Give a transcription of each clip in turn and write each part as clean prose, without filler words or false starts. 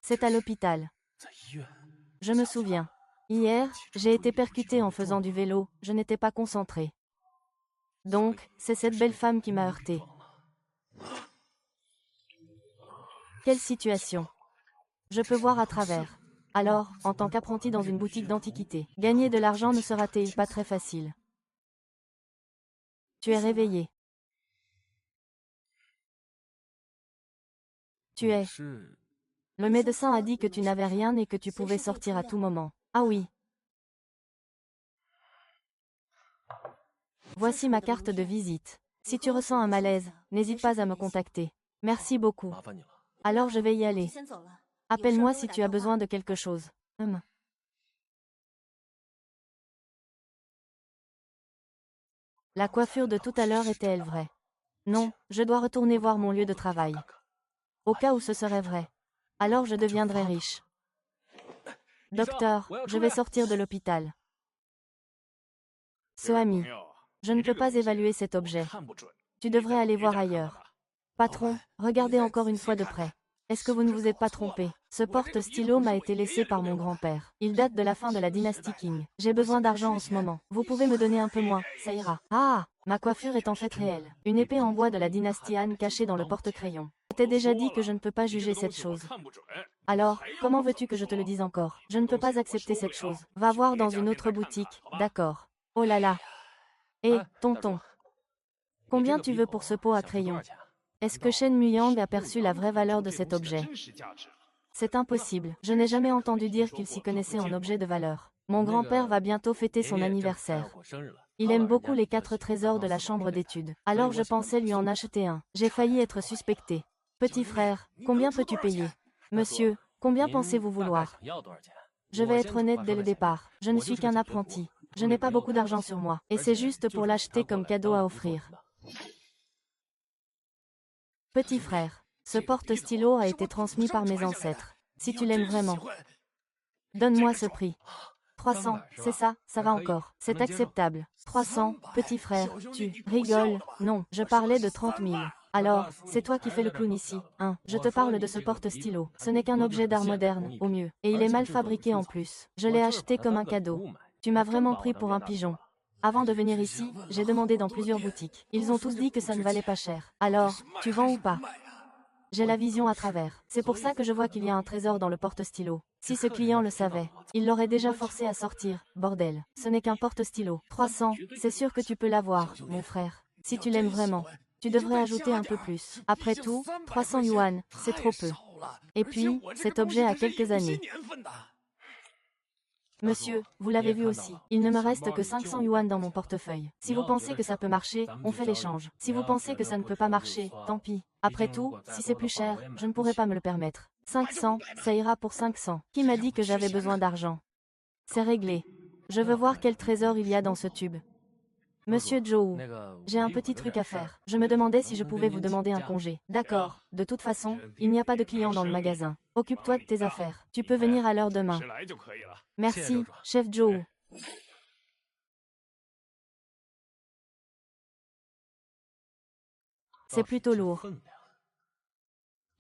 C'est à l'hôpital. Je me souviens. Hier, j'ai été percutée en faisant du vélo, je n'étais pas concentrée. Donc, c'est cette belle femme qui m'a heurtée. Quelle situation. Je peux voir à travers. Alors, en tant qu'apprenti dans une boutique d'antiquités, gagner de l'argent ne sera-t-il pas très facile? Tu es réveillé. Tu es. Le médecin a dit que tu n'avais rien et que tu pouvais sortir à tout moment. Ah oui. Voici ma carte de visite. Si tu ressens un malaise, n'hésite pas à me contacter. Merci beaucoup. Alors je vais y aller. Appelle-moi si tu as besoin de quelque chose. La coiffure de tout à l'heure était-elle vraie? Non, je dois retourner voir mon lieu de travail. Au cas où ce serait vrai. Alors je deviendrai riche. Docteur, je vais sortir de l'hôpital. Ce ami. Je ne peux pas évaluer cet objet. Tu devrais aller voir ailleurs. Patron, regardez encore une fois de près. Est-ce que vous ne vous êtes pas trompé? Ce porte-stylo m'a été laissé par mon grand-père. Il date de la fin de la dynastie Qing. J'ai besoin d'argent en ce moment. Vous pouvez me donner un peu moins, ça ira. Ah, ma coiffure est en fait réelle. Une épée en bois de la dynastie Han cachée dans le porte-crayon. Je t'ai déjà dit que je ne peux pas juger cette chose. Alors, comment veux-tu que je te le dise encore? Je ne peux pas accepter cette chose. Va voir dans une autre boutique, d'accord. Oh là là. Hé, tonton. Combien tu veux pour ce pot à crayon? Est-ce que Shen Muyang a perçu la vraie valeur de cet objet? C'est impossible. Je n'ai jamais entendu dire qu'il s'y connaissait en objet de valeur. Mon grand-père va bientôt fêter son anniversaire. Il aime beaucoup les 4 trésors de la chambre d'études. Alors je pensais lui en acheter un. J'ai failli être suspecté. Petit frère, combien peux-tu payer? Monsieur, combien pensez-vous vouloir? Je vais être honnête dès le départ. Je ne suis qu'un apprenti. Je n'ai pas beaucoup d'argent sur moi. Et c'est juste pour l'acheter comme cadeau à offrir. Petit frère, ce porte-stylo a été transmis par mes ancêtres. Si tu l'aimes vraiment, donne-moi ce prix. 300, c'est ça, ça va encore. C'est acceptable. 300, petit frère, tu rigoles? Non, je parlais de 30 000. Alors, c'est toi qui fais le clown ici, hein? Je te parle de ce porte-stylo. Ce n'est qu'un objet d'art moderne, au mieux. Et il est mal fabriqué en plus. Je l'ai acheté comme un cadeau. Tu m'as vraiment pris pour un pigeon. Avant de venir ici, j'ai demandé dans plusieurs boutiques. Ils ont tous dit que ça ne valait pas cher. Alors, tu vends ou pas? J'ai la vision à travers. C'est pour ça que je vois qu'il y a un trésor dans le porte-stylo. Si ce client le savait, il l'aurait déjà forcé à sortir. Bordel, ce n'est qu'un porte-stylo. 300, c'est sûr que tu peux l'avoir, mon frère. Si tu l'aimes vraiment, tu devrais ajouter un peu plus. Après tout, 300 yuan, c'est trop peu. Et puis, cet objet a quelques années. Monsieur, vous l'avez vu aussi. Il ne me reste que 500 yuan dans mon portefeuille. Si vous pensez que ça peut marcher, on fait l'échange. Si vous pensez que ça ne peut pas marcher, tant pis. Après tout, si c'est plus cher, je ne pourrais pas me le permettre. 500, ça ira pour 500. Qui m'a dit que j'avais besoin d'argent? C'est réglé. Je veux voir quel trésor il y a dans ce tube. Monsieur Zhou, j'ai un petit truc à faire. Je me demandais si je pouvais vous demander un congé. D'accord. De toute façon, il n'y a pas de clients dans le magasin. Occupe-toi de tes affaires. Tu peux venir à l'heure demain. Merci, chef Zhou. C'est plutôt lourd.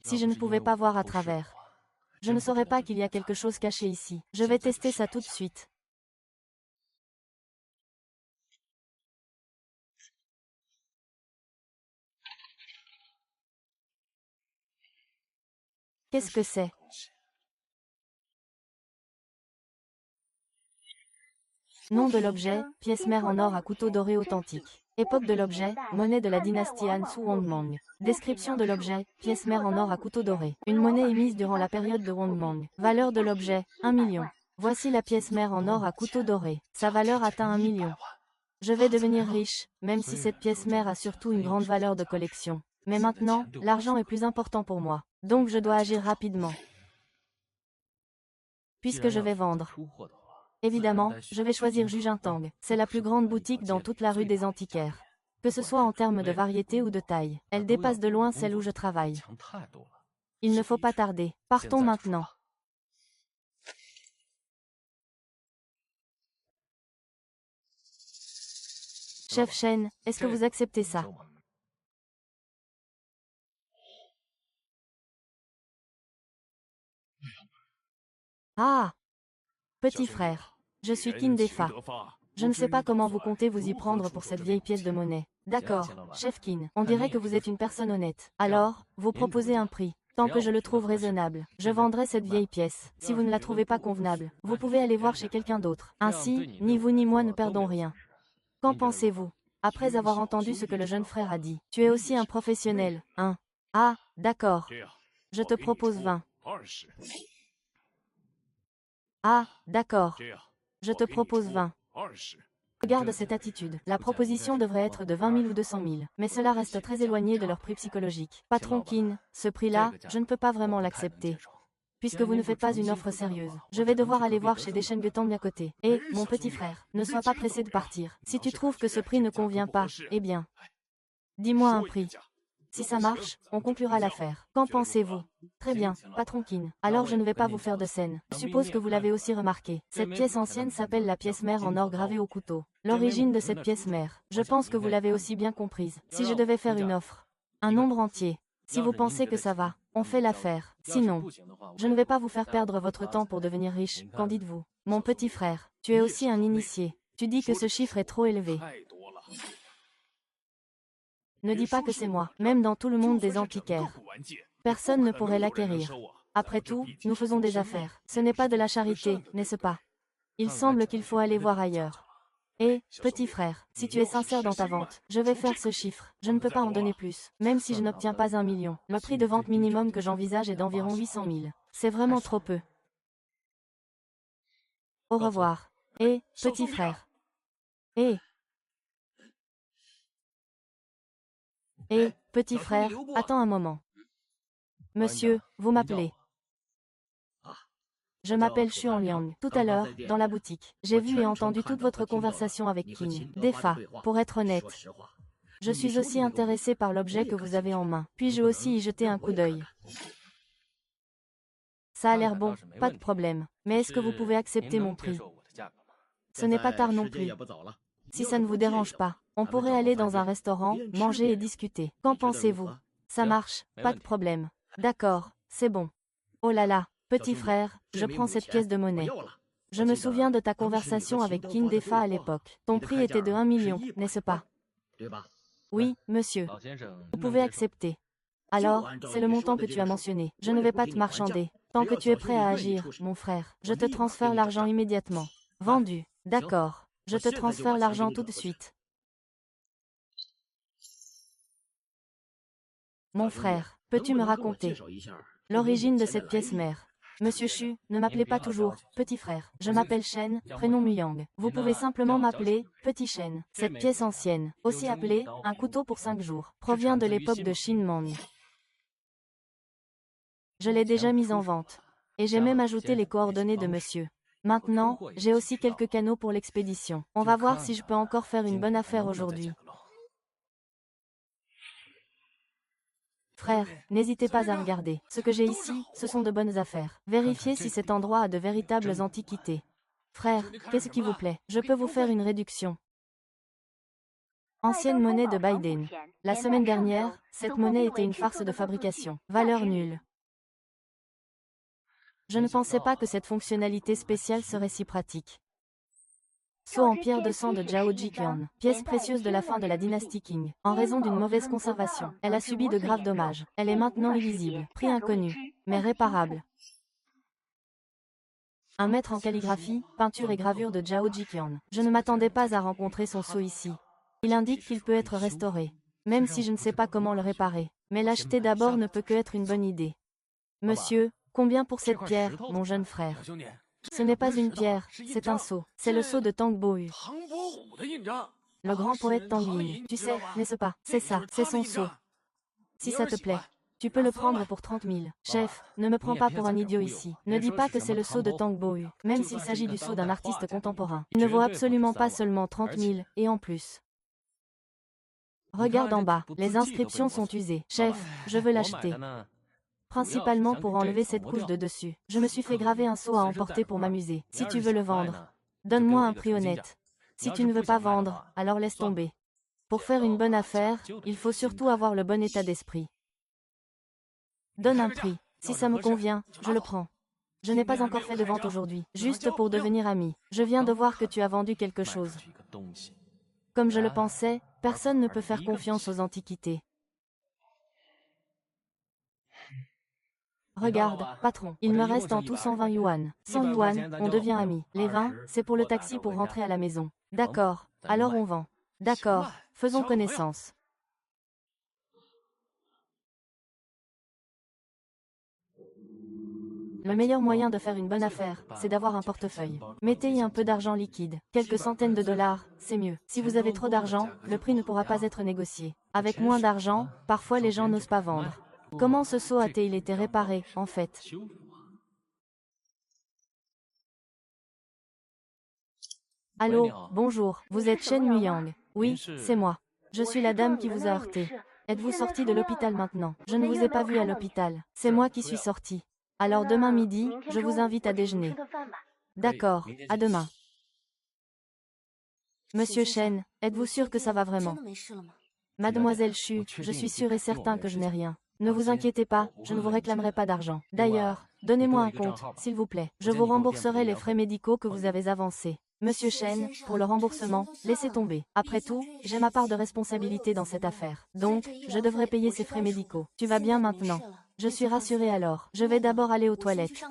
Si je ne pouvais pas voir à travers, je ne saurais pas qu'il y a quelque chose caché ici. Je vais tester ça tout de suite. Qu'est-ce que c'est? Nom de l'objet, pièce mère en or à couteau doré authentique. Époque de l'objet, monnaie de la dynastie Han sous Wangmang. Description de l'objet, pièce mère en or à couteau doré. Une monnaie émise durant la période de Wangmang. Valeur de l'objet, 1 million. Voici la pièce mère en or à couteau doré. Sa valeur atteint 1 million. Je vais devenir riche, même si cette pièce mère a surtout une grande valeur de collection. Mais maintenant, l'argent est plus important pour moi. Donc je dois agir rapidement. Puisque je vais vendre. Évidemment, je vais choisir Jujintang. C'est la plus grande boutique dans toute la rue des antiquaires. Que ce soit en termes de variété ou de taille, elle dépasse de loin celle où je travaille. Il ne faut pas tarder. Partons maintenant. Chef Shen, est-ce que vous acceptez ça? Ah! Petit frère. Je suis Qin Defa. Je ne sais pas comment vous comptez vous y prendre pour cette vieille pièce de monnaie. D'accord, chef Qin, on dirait que vous êtes une personne honnête. Alors, vous proposez un prix. Tant que je le trouve raisonnable, je vendrai cette vieille pièce. Si vous ne la trouvez pas convenable, vous pouvez aller voir chez quelqu'un d'autre. Ainsi, ni vous ni moi ne perdons rien. Qu'en pensez-vous? Après avoir entendu ce que le jeune frère a dit, tu es aussi un professionnel, hein? Ah, d'accord. Je te propose 20. Ah, d'accord. Je te propose 20. Regarde cette attitude. La proposition devrait être de 20 000 ou 200 000. Mais cela reste très éloigné de leur prix psychologique. Patron Qin, ce prix-là, je ne peux pas vraiment l'accepter. Puisque vous ne faites pas une offre sérieuse, je vais devoir aller voir chez Deshengetang à côté. Et, mon petit frère, ne sois pas pressé de partir. Si tu trouves que ce prix ne convient pas, eh bien, dis-moi un prix. Si ça marche, on conclura l'affaire. Qu'en pensez-vous? Très bien, patron Qin. Alors je ne vais pas vous faire de scène. Je suppose que vous l'avez aussi remarqué. Cette pièce ancienne s'appelle la pièce mère en or gravée au couteau. L'origine de cette pièce mère, je pense que vous l'avez aussi bien comprise. Si je devais faire une offre, un nombre entier, si vous pensez que ça va, on fait l'affaire. Sinon, je ne vais pas vous faire perdre votre temps pour devenir riche. Qu'en dites-vous? Mon petit frère, tu es aussi un initié. Tu dis que ce chiffre est trop élevé. Ne dis pas que c'est moi, même dans tout le monde des antiquaires. Personne ne pourrait l'acquérir. Après tout, nous faisons des affaires. Ce n'est pas de la charité, n'est-ce pas? Il semble qu'il faut aller voir ailleurs. Et, petit frère, si tu es sincère dans ta vente, je vais faire ce chiffre. Je ne peux pas en donner plus, même si je n'obtiens pas 1 million. Le prix de vente minimum que j'envisage est d'environ 800 000. C'est vraiment trop peu. Au revoir. Et, petit frère. Et, petit frère, attends un moment. Monsieur, vous m'appelez. Je m'appelle Xuan Liang. Tout à l'heure, dans la boutique, j'ai vu et entendu toute votre conversation avec Qin Defa. Pour être honnête, je suis aussi intéressé par l'objet que vous avez en main. Puis-je aussi y jeter un coup d'œil? Ça a l'air bon, pas de problème. Mais est-ce que vous pouvez accepter mon prix? Ce n'est pas tard non plus. Si ça ne vous dérange pas, on pourrait aller dans un restaurant, manger et discuter. Qu'en pensez-vous? Ça marche, pas de problème. D'accord, c'est bon. Oh là là, petit frère, je prends cette pièce de monnaie. Je me souviens de ta conversation avec Qin Defa à l'époque. Ton prix était de 1 million, n'est-ce pas? Oui, monsieur. Vous pouvez accepter. Alors, c'est le montant que tu as mentionné. Je ne vais pas te marchander. Tant que tu es prêt à agir, mon frère, je te transfère l'argent immédiatement. Vendu. D'accord. Je te transfère l'argent tout de suite. Mon frère, peux-tu me raconter l'origine de cette pièce mère? Monsieur Chu, ne m'appelez pas toujours petit frère. Je m'appelle Shen, prénom Muyang. Vous pouvez simplement m'appeler Petit Shen. Cette pièce ancienne, aussi appelée un couteau pour 5 jours, provient de l'époque de Shin Mang. Je l'ai déjà mise en vente. Et j'ai même ajouté les coordonnées de monsieur. Maintenant, j'ai aussi quelques canaux pour l'expédition. On va voir si je peux encore faire une bonne affaire aujourd'hui. Frère, n'hésitez pas à regarder. Ce que j'ai ici, ce sont de bonnes affaires. Vérifiez si cet endroit a de véritables antiquités. Frère, qu'est-ce qui vous plaît? Je peux vous faire une réduction. Ancienne monnaie de Biden. La semaine dernière, cette monnaie était une farce de fabrication. Valeur nulle. Je ne pensais pas que cette fonctionnalité spéciale serait si pratique. Sceau en pierre de sang de Zhao Jiqian, pièce précieuse de la fin de la dynastie Qing. En raison d'une mauvaise conservation, elle a subi de graves dommages. Elle est maintenant illisible. Prix inconnu, mais réparable. Un maître en calligraphie, peinture et gravure de Zhao Jiqian. Je ne m'attendais pas à rencontrer son sceau ici. Il indique qu'il peut être restauré, même si je ne sais pas comment le réparer. Mais l'acheter d'abord ne peut que être une bonne idée. Monsieur, combien pour cette pierre, mon jeune frère? Ce n'est pas une pierre, c'est un sceau. C'est le sceau de Tang Bohu. Le grand poète Tang Yin. Tu sais, n'est-ce pas? C'est ça, c'est son sceau. Si ça te plaît, tu peux le prendre pour 30 000. Chef, ne me prends pas pour un idiot ici. Ne dis pas que c'est le sceau de Tang Bohu, même s'il s'agit du sceau d'un artiste contemporain. Il ne vaut absolument pas seulement 30 000, et en plus. Regarde en bas, les inscriptions sont usées. Chef, je veux l'acheter. Principalement pour enlever cette couche de dessus. Je me suis fait graver un sceau à emporter pour m'amuser. Si tu veux le vendre, donne-moi un prix honnête. Si tu ne veux pas vendre, alors laisse tomber. Pour faire une bonne affaire, il faut surtout avoir le bon état d'esprit. Donne un prix. Si ça me convient, je le prends. Je n'ai pas encore fait de vente aujourd'hui, juste pour devenir ami. Je viens de voir que tu as vendu quelque chose. Comme je le pensais, personne ne peut faire confiance aux antiquités. Regarde, patron, il me reste en tout 120 yuan. 100 yuan, on devient amis. Les 20, c'est pour le taxi pour rentrer à la maison. D'accord, alors on vend. D'accord, faisons connaissance. Le meilleur moyen de faire une bonne affaire, c'est d'avoir un portefeuille. Mettez-y un peu d'argent liquide. Quelques centaines de dollars, c'est mieux. Si vous avez trop d'argent, le prix ne pourra pas être négocié. Avec moins d'argent, parfois les gens n'osent pas vendre. Comment ce seau a-t-il été réparé, en fait? Allô, bonjour, vous êtes Shen Muyang. Oui, c'est moi. Je suis la dame qui vous a heurté. Êtes-vous sorti de l'hôpital maintenant? Je ne vous ai pas vu à l'hôpital. C'est moi qui suis sorti. Alors demain midi, je vous invite à déjeuner. D'accord, à demain. Monsieur Shen, êtes-vous sûr que ça va vraiment? Mademoiselle Chu, je suis sûr et certain que je n'ai rien. Ne vous inquiétez pas, je ne vous réclamerai pas d'argent. D'ailleurs, donnez-moi un compte, s'il vous plaît. Je vous rembourserai les frais médicaux que vous avez avancés. Monsieur Shen, pour le remboursement, laissez tomber. Après tout, j'ai ma part de responsabilité dans cette affaire. Donc, je devrais payer ces frais médicaux. Tu vas bien maintenant? Je suis rassurée alors. Je vais d'abord aller aux toilettes.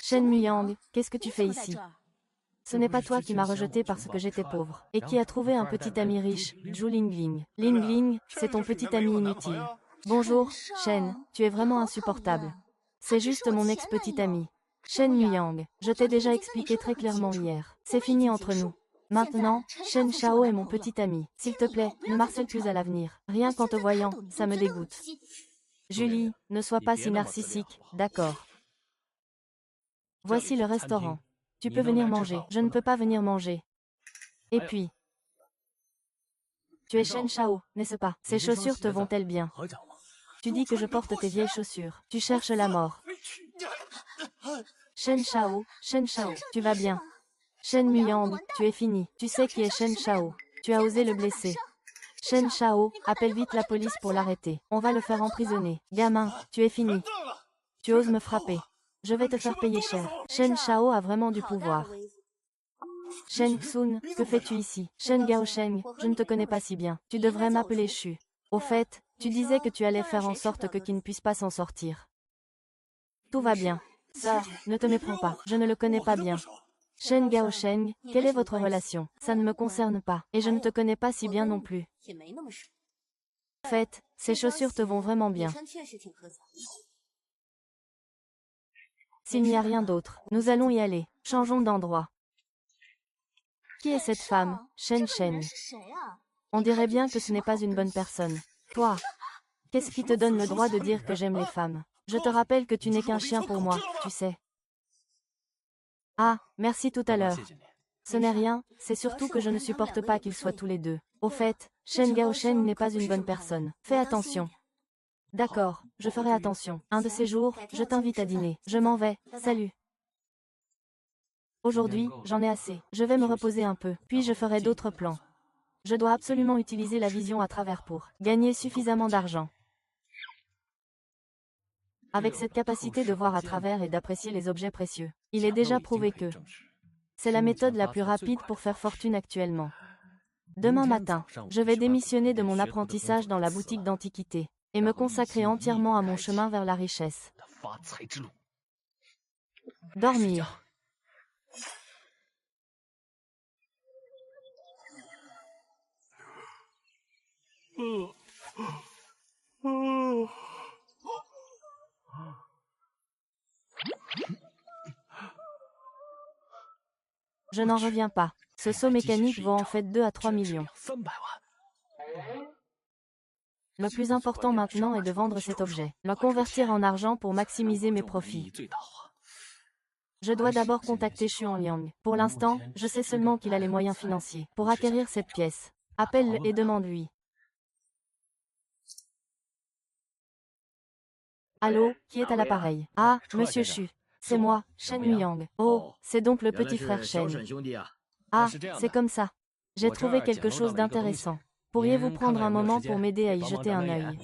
Shen Muyang, qu'est-ce que tu fais ici? Ce n'est pas toi qui m'as rejeté parce que j'étais pauvre, et qui a trouvé un petit ami riche, Zhu Lingling. Lingling, c'est ton petit ami inutile. Bonjour, Shen, tu es vraiment insupportable. C'est juste mon ex-petit ami. Shen Muyang, je t'ai déjà expliqué très clairement hier. C'est fini entre nous. Maintenant, Shen Shao est mon petit ami. S'il te plaît, ne m'harcèle plus à l'avenir. Rien qu'en te voyant, ça me dégoûte. Julie, ne sois pas si narcissique, d'accord. Voici le restaurant. Tu peux venir manger. Je ne peux pas venir manger. Et puis, tu es Shen Shao, n'est-ce pas? Ces chaussures te vont-elles bien? Tu dis que je porte tes vieilles chaussures. Tu cherches la mort. Shen Shao, tu vas bien. Shen Muyang, tu es fini. Tu sais qui est Shen Shao. Tu as osé le blesser. Shen Shao, appelle vite la police pour l'arrêter. On va le faire emprisonner. Gamin, tu es fini. Tu oses me frapper. Je vais te faire payer cher. Shen Shao a vraiment du pouvoir. Shen Xun, que fais-tu ici? Shen Gaosheng, je ne te connais pas si bien. Tu devrais m'appeler Chu. Au fait, tu disais que tu allais faire en sorte que Qi ne puisse pas s'en sortir. Tout va bien. Sœur, ne te méprends pas, je ne le connais pas bien. Shen Gaosheng, quelle est votre relation? Ça ne me concerne pas, et je ne te connais pas si bien non plus. En fait, ces chaussures te vont vraiment bien. S'il n'y a rien d'autre, nous allons y aller. Changeons d'endroit. Qui est cette femme, Shen Shen? On dirait bien que ce n'est pas une bonne personne. Toi, qu'est-ce qui te donne le droit de dire que j'aime les femmes? Je te rappelle que tu n'es qu'un chien pour moi, tu sais. Ah, merci tout à l'heure. Ce n'est rien, c'est surtout que je ne supporte pas qu'ils soient tous les deux. Au fait, Shen Gaosheng n'est pas une bonne personne. Fais attention. D'accord, je ferai attention. Un de ces jours, je t'invite à dîner. Je m'en vais, salut. Aujourd'hui, j'en ai assez. Je vais me reposer un peu, puis je ferai d'autres plans. Je dois absolument utiliser la vision à travers pour gagner suffisamment d'argent. Avec cette capacité de voir à travers et d'apprécier les objets précieux, il est déjà prouvé que c'est la méthode la plus rapide pour faire fortune actuellement. Demain matin, je vais démissionner de mon apprentissage dans la boutique d'antiquités et me consacrer entièrement à mon chemin vers la richesse. Dormir. Je n'en reviens pas. Ce saut mécanique vaut en fait 2 à 3 millions. Le plus important maintenant est de vendre cet objet, le convertir en argent pour maximiser mes profits. Je dois d'abord contacter Xuan Liang. Pour l'instant, je sais seulement qu'il a les moyens financiers pour acquérir cette pièce. Appelle-le et demande-lui. Allô, qui est à l'appareil? Ah, Monsieur Xu. C'est moi, Shen Muyang. Oh, c'est donc le petit frère Shen. Ah, c'est comme ça. J'ai trouvé quelque chose d'intéressant. Pourriez-vous prendre un moment pour m'aider à y jeter un œil?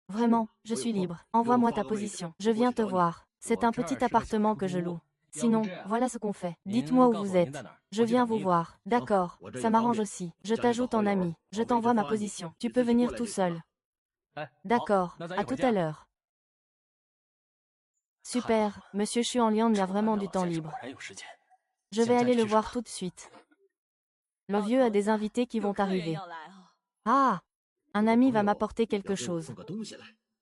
Vraiment, je suis libre. Envoie-moi ta position. Je viens te voir. C'est un petit appartement que je loue. Sinon, voilà ce qu'on fait. Dites-moi où vous êtes. Je viens vous voir. D'accord, ça m'arrange aussi. Je t'ajoute en ami. Je t'envoie ma position. Tu peux venir tout seul. D'accord, à tout à l'heure. Super, Monsieur Xuanlian a vraiment du temps libre. Je vais aller le voir tout de suite. Le vieux a des invités qui vont arriver. Ah, un ami va m'apporter quelque chose.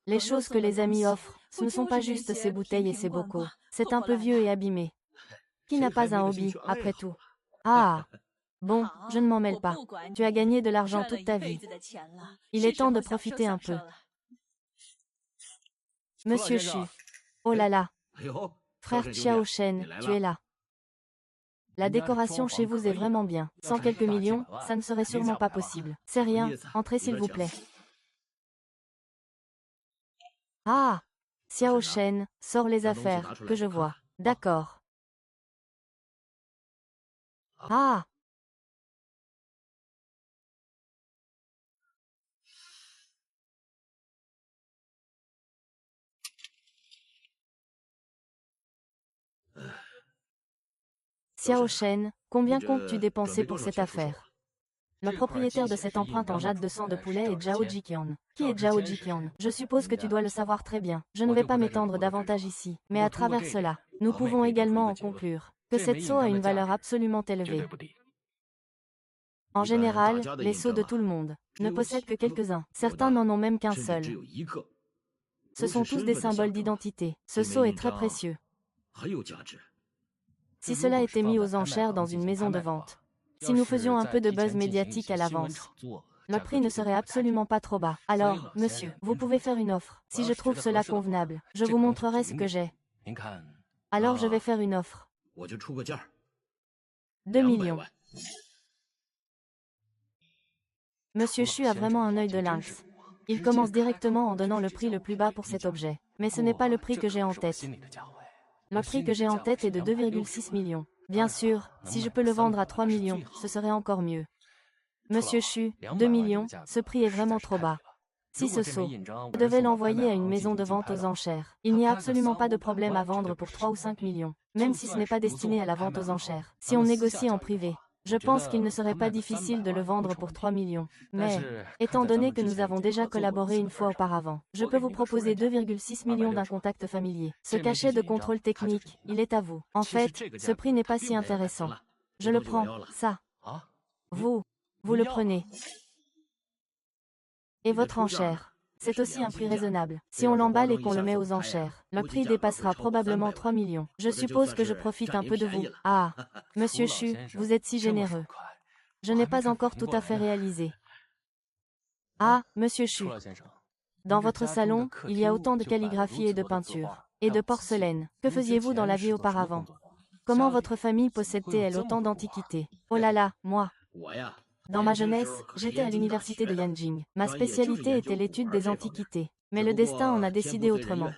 Les choses que les amis offrent, ce ne sont pas juste ces bouteilles et ces bocaux. C'est un peu vieux et abîmé. Qui n'a pas un hobby, après tout? Ah, bon, je ne m'en mêle pas. Tu as gagné de l'argent toute ta vie. Il est temps de profiter un peu. Monsieur Xu. Oh là là. Frère Xiao Shen, tu es là. La décoration chez vous est vraiment bien. Sans quelques millions, ça ne serait sûrement pas possible. C'est rien, entrez s'il vous plaît. Ah, Xiao Shen, sors les affaires, que je vois. D'accord. Ah, Xiao Shen, combien comptes-tu dépenser pour cette affaire? Le propriétaire de cette empreinte en jade de sang de poulet est Zhao Jiqian. Qui est Zhao Jiqian? Je suppose que tu dois le savoir très bien. Je ne vais pas m'étendre davantage ici. Mais à travers cela, nous pouvons également en conclure que cette sceau a une valeur absolument élevée. En général, les sceaux de tout le monde ne possèdent que quelques-uns. Certains n'en ont même qu'un seul. Ce sont tous des symboles d'identité. Ce sceau est très précieux. Si cela était mis aux enchères dans une maison de vente, si nous faisions un peu de buzz médiatique à l'avance, le prix ne serait absolument pas trop bas. Alors, monsieur, vous pouvez faire une offre. Si je trouve cela convenable, je vous montrerai ce que j'ai. Alors je vais faire une offre. 2 millions. Monsieur Xu a vraiment un œil de lynx. Il commence directement en donnant le prix le plus bas pour cet objet. Mais ce n'est pas le prix que j'ai en tête. Le prix que j'ai en tête est de 2,6 millions. Bien sûr, si je peux le vendre à 3 millions, ce serait encore mieux. Monsieur Xu, 2 millions, ce prix est vraiment trop bas. Si ce sceau, je devais l'envoyer à une maison de vente aux enchères, il n'y a absolument pas de problème à vendre pour 3 ou 5 millions, même si ce n'est pas destiné à la vente aux enchères. Si on négocie en privé, je pense qu'il ne serait pas difficile de le vendre pour 3 millions. Mais, étant donné que nous avons déjà collaboré une fois auparavant, je peux vous proposer 2,6 millions d'un contact familier. Ce cachet de contrôle technique, il est à vous. En fait, ce prix n'est pas si intéressant. Je le prends, ça. Vous le prenez. Et votre enchère, c'est aussi un prix raisonnable. Si on l'emballe et qu'on le met aux enchères, le prix dépassera probablement 3 millions. Je suppose que je profite un peu de vous. Ah, Monsieur Xu, vous êtes si généreux. Je n'ai pas encore tout à fait réalisé. Ah, Monsieur Xu. Dans votre salon, il y a autant de calligraphie et de peinture, et de porcelaine. Que faisiez-vous dans la vie auparavant? Comment votre famille possède-t-elle autant d'antiquités? Oh là là, moi. Dans ma jeunesse, j'étais à l'université de Yanjing. Ma spécialité était l'étude des antiquités. Mais le destin en a décidé autrement.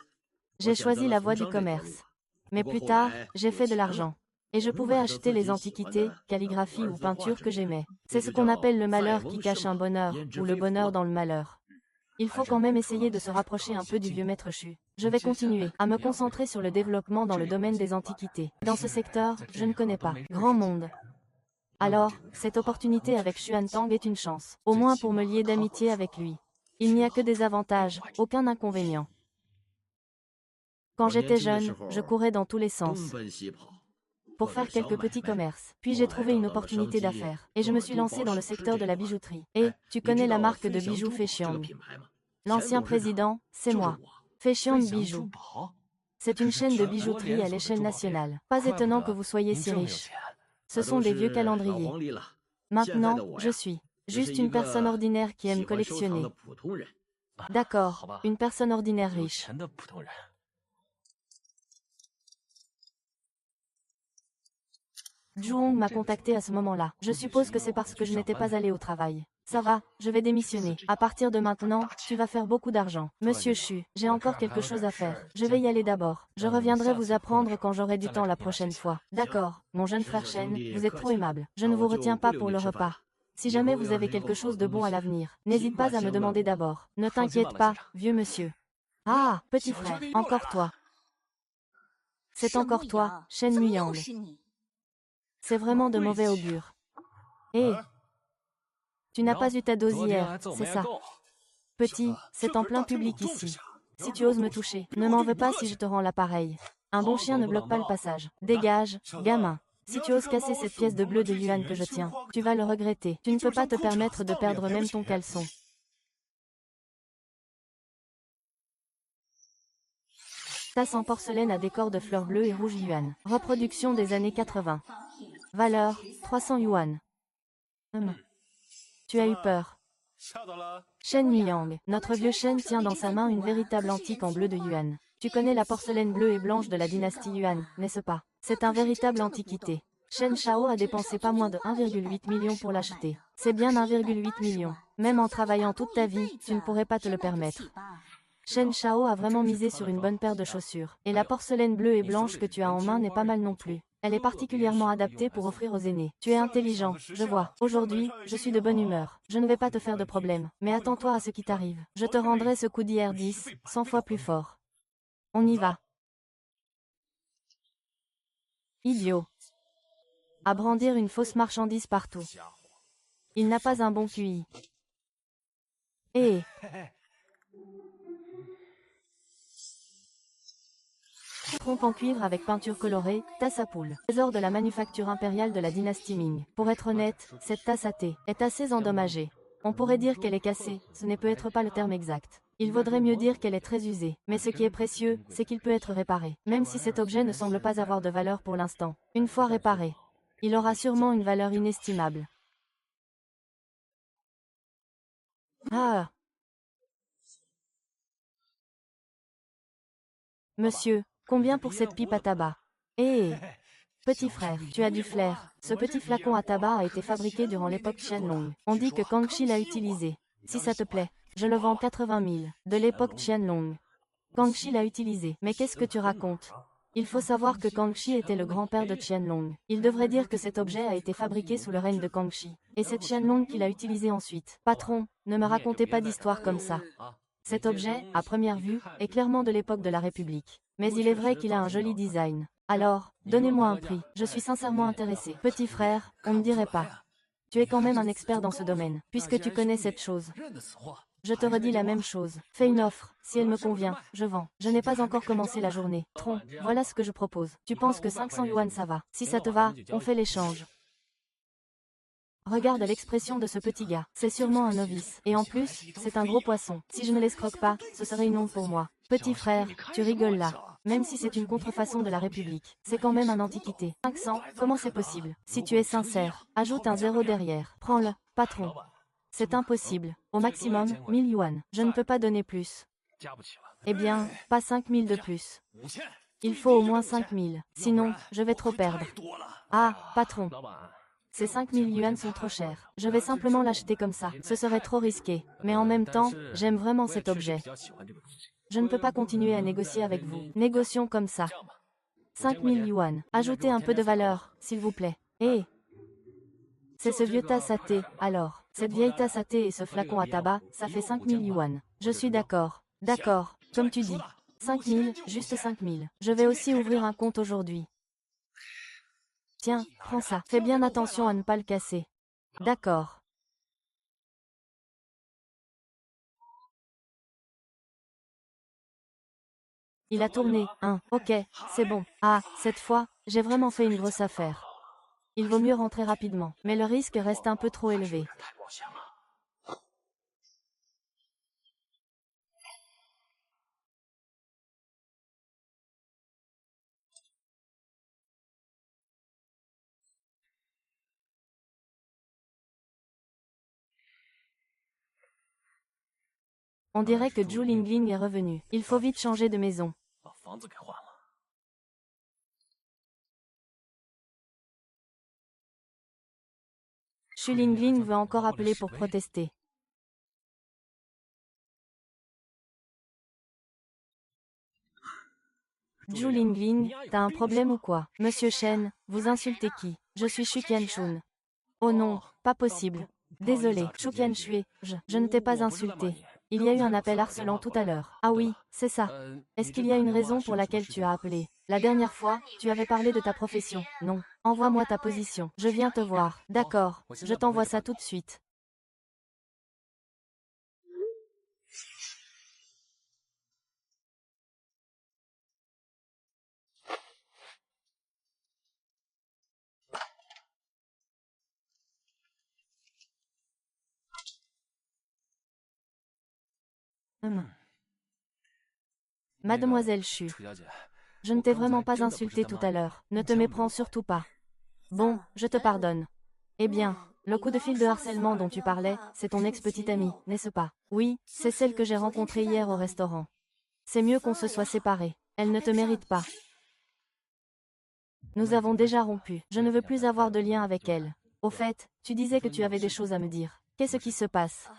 J'ai choisi la voie du commerce. Mais plus tard, j'ai fait de l'argent. Et je pouvais acheter les antiquités, calligraphie ou peinture que j'aimais. C'est ce qu'on appelle le malheur qui cache un bonheur, ou le bonheur dans le malheur. Il faut quand même essayer de se rapprocher un peu du vieux maître Xu. Je vais continuer à me concentrer sur le développement dans le domaine des antiquités. Dans ce secteur, je ne connais pas grand monde. Alors, cette opportunité avec Xuantang est une chance, au moins pour me lier d'amitié avec lui. Il n'y a que des avantages, aucun inconvénient. Quand j'étais jeune, je courais dans tous les sens pour faire quelques petits commerces. Puis j'ai trouvé une opportunité d'affaires, et je me suis lancé dans le secteur de la bijouterie. Et, tu connais la marque de bijoux Feixiang? L'ancien président, c'est moi. Feixiang Bijoux. C'est une chaîne de bijouterie à l'échelle nationale. Pas étonnant que vous soyez si riche. Ce sont des vieux calendriers. Maintenant, je suis juste une personne ordinaire qui aime collectionner. D'accord, une personne ordinaire riche. Zhuong m'a contacté à ce moment-là. Je suppose que c'est parce que je n'étais pas allé au travail. Ça va, je vais démissionner. À partir de maintenant, tu vas faire beaucoup d'argent. Monsieur Xu, j'ai encore quelque chose à faire. Je vais y aller d'abord. Je reviendrai vous apprendre quand j'aurai du temps la prochaine fois. D'accord, mon jeune frère Shen, vous êtes trop aimable. Je ne vous retiens pas pour le repas. Si jamais vous avez quelque chose de bon à l'avenir, n'hésite pas à me demander d'abord. Ne t'inquiète pas, vieux monsieur. Ah, petit frère, encore toi. C'est encore toi, Shen Muyang. C'est vraiment de mauvais augure. Hé, tu n'as pas eu ta dose hier, c'est ça. Petit, c'est en plein public ici. Si tu oses me toucher, ne m'en veux pas si je te rends l'appareil. Un bon chien ne bloque pas le passage. Dégage, gamin. Si tu oses casser cette pièce de bleu de yuan que je tiens, tu vas le regretter. Tu ne peux pas te permettre de perdre même ton caleçon. Tasse en porcelaine à décor de fleurs bleues et rouges yuan. Reproduction des années 80. Valeur, 300 yuan. Tu as eu peur. Shen Muyang, notre vieux Shen tient dans sa main une véritable antique en bleu de yuan. Tu connais la porcelaine bleue et blanche de la dynastie Yuan, n'est-ce pas? C'est un véritable antiquité. Shen Shao a dépensé pas moins de 1,8 million pour l'acheter. C'est bien 1,8 million. Même en travaillant toute ta vie, tu ne pourrais pas te le permettre. Shen Shao a vraiment misé sur une bonne paire de chaussures. Et la porcelaine bleue et blanche que tu as en main n'est pas mal non plus. Elle est particulièrement adaptée pour offrir aux aînés. Tu es intelligent, je vois. Aujourd'hui, je suis de bonne humeur. Je ne vais pas te faire de problème. Mais attends-toi à ce qui t'arrive. Je te rendrai ce coup d'hier 10, 100 fois plus fort. On y va. Idiot. À brandir une fausse marchandise partout. Il n'a pas un bon QI. Eh. Trompe en cuivre avec peinture colorée, tasse à poule. Trésor de la manufacture impériale de la dynastie Ming. Pour être honnête, cette tasse à thé est assez endommagée. On pourrait dire qu'elle est cassée, ce n'est peut-être pas le terme exact. Il vaudrait mieux dire qu'elle est très usée. Mais ce qui est précieux, c'est qu'il peut être réparé. Même si cet objet ne semble pas avoir de valeur pour l'instant. Une fois réparé, il aura sûrement une valeur inestimable. Ah. Monsieur, combien pour cette pipe à tabac? Eh. Petit frère, tu as du flair. Ce petit flacon à tabac a été fabriqué durant l'époque Qianlong. On dit que Kangxi l'a utilisé. Si ça te plaît, je le vends 80 000. De l'époque Qianlong. Kangxi l'a utilisé. Mais qu'est-ce que tu racontes? Il faut savoir que Kangxi était le grand-père de Qianlong. Il devrait dire que cet objet a été fabriqué sous le règne de Kangxi. Et c'est Qianlong qui l'a utilisé ensuite. Patron, ne me racontez pas d'histoire comme ça. Cet objet, à première vue, est clairement de l'époque de la République. Mais il est vrai qu'il a un joli design. Alors, donnez-moi un prix, je suis sincèrement intéressé. Petit frère, on ne dirait pas. Tu es quand même un expert dans ce domaine, puisque tu connais cette chose. Je te redis la même chose. Fais une offre, si elle me convient, je vends. Je n'ai pas encore commencé la journée. Tron, voilà ce que je propose. Tu penses que 500 yuan ça va? Si ça te va, on fait l'échange. Regarde l'expression de ce petit gars. C'est sûrement un novice. Et en plus, c'est un gros poisson. Si je ne l'escroque pas, ce serait une honte pour moi. Petit frère, tu rigoles là. Même si c'est une contrefaçon de la République, c'est quand même un antiquité. 500, comment c'est possible? Si tu es sincère, ajoute un zéro derrière. Prends-le, patron. C'est impossible. Au maximum, 1000 yuan. Je ne peux pas donner plus. Eh bien, pas 5000 de plus. Il faut au moins 5000. Sinon, je vais trop perdre. Ah, patron. Ces 5000 yuan sont trop chers. Je vais simplement l'acheter comme ça. Ce serait trop risqué. Mais en même temps, j'aime vraiment cet objet. Je ne peux pas continuer à négocier avec vous. Négocions comme ça. 5000 yuan. Ajoutez un peu de valeur, s'il vous plaît. Eh. C'est ce vieux tasse à thé, alors. Cette vieille tasse à thé et ce flacon à tabac, ça fait 5000 yuan. Je suis d'accord. D'accord, comme tu dis. 5000, juste 5000. Je vais aussi ouvrir un compte aujourd'hui. Tiens, prends ça. Fais bien attention à ne pas le casser. D'accord. Il a tourné, hein. Ok, c'est bon. Ah, cette fois, j'ai vraiment fait une grosse affaire. Il vaut mieux rentrer rapidement, mais le risque reste un peu trop élevé. On dirait que Zhu Lingling est revenu. Il faut vite changer de maison. Xu Lingling veut encore appeler pour protester. Zhu Lingling, t'as un problème ou quoi? Monsieur Shen, vous insultez qui? Je suis Xu Qianchun. Oh non, pas possible. Désolé, Shu Qianshui, je ne t'ai pas insulté. Il y a eu un appel harcelant tout à l'heure. Ah oui, c'est ça. Est-ce qu'il y a une raison pour laquelle tu as appelé? La dernière fois, tu avais parlé de ta profession. Non. Envoie-moi ta position. Je viens te voir. D'accord, je t'envoie ça tout de suite. Mademoiselle Chu, je ne t'ai vraiment pas insulté tout à l'heure. Ne te méprends surtout pas. Bon, je te pardonne. Eh bien, le coup de fil de harcèlement dont tu parlais, c'est ton ex-petite amie, n'est-ce pas? Oui, c'est celle que j'ai rencontrée hier au restaurant. C'est mieux qu'on se soit séparés. Elle ne te mérite pas. Nous avons déjà rompu. Je ne veux plus avoir de lien avec elle. Au fait, tu disais que tu avais des choses à me dire. Qu'est-ce qui se passe?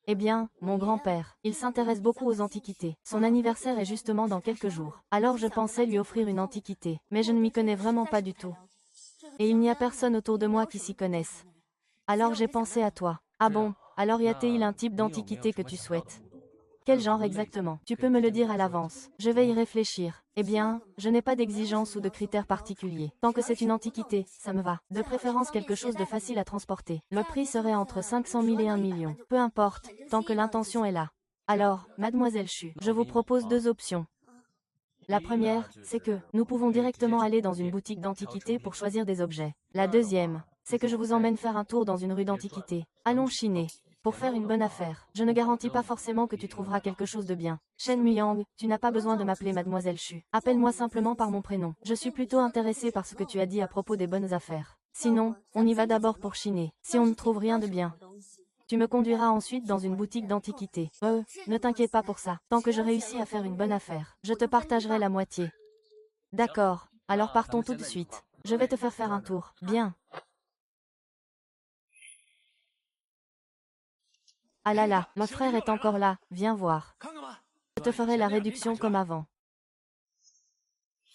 Eh bien, mon grand-père, il s'intéresse beaucoup aux antiquités. Son anniversaire est justement dans quelques jours. Alors je pensais lui offrir une antiquité, mais je ne m'y connais vraiment pas du tout. Et il n'y a personne autour de moi qui s'y connaisse. Alors j'ai pensé à toi. Ah bon, alors y a-t-il un type d'antiquité que tu souhaites? Quel genre exactement? Tu peux me le dire à l'avance. Je vais y réfléchir. Eh bien, je n'ai pas d'exigence ou de critères particuliers. Tant que c'est une antiquité, ça me va. De préférence quelque chose de facile à transporter. Le prix serait entre 500 000 et 1 million. Peu importe, tant que l'intention est là. Alors, mademoiselle Chu, je vous propose deux options. La première, c'est que nous pouvons directement aller dans une boutique d'antiquités pour choisir des objets. La deuxième, c'est que je vous emmène faire un tour dans une rue d'antiquités. Allons chiner. Pour faire une bonne affaire, je ne garantis pas forcément que tu trouveras quelque chose de bien. Shen Muyang, tu n'as pas besoin de m'appeler Mademoiselle Chu. Appelle-moi simplement par mon prénom. Je suis plutôt intéressée par ce que tu as dit à propos des bonnes affaires. Sinon, on y va d'abord pour chiner. Si on ne trouve rien de bien, tu me conduiras ensuite dans une boutique d'antiquités. Ne t'inquiète pas pour ça. Tant que je réussis à faire une bonne affaire, je te partagerai la moitié. D'accord. Alors partons tout de suite. Je vais te faire un tour. Bien. Ah là là, mon frère est encore là. Viens voir. Je te ferai la réduction comme avant.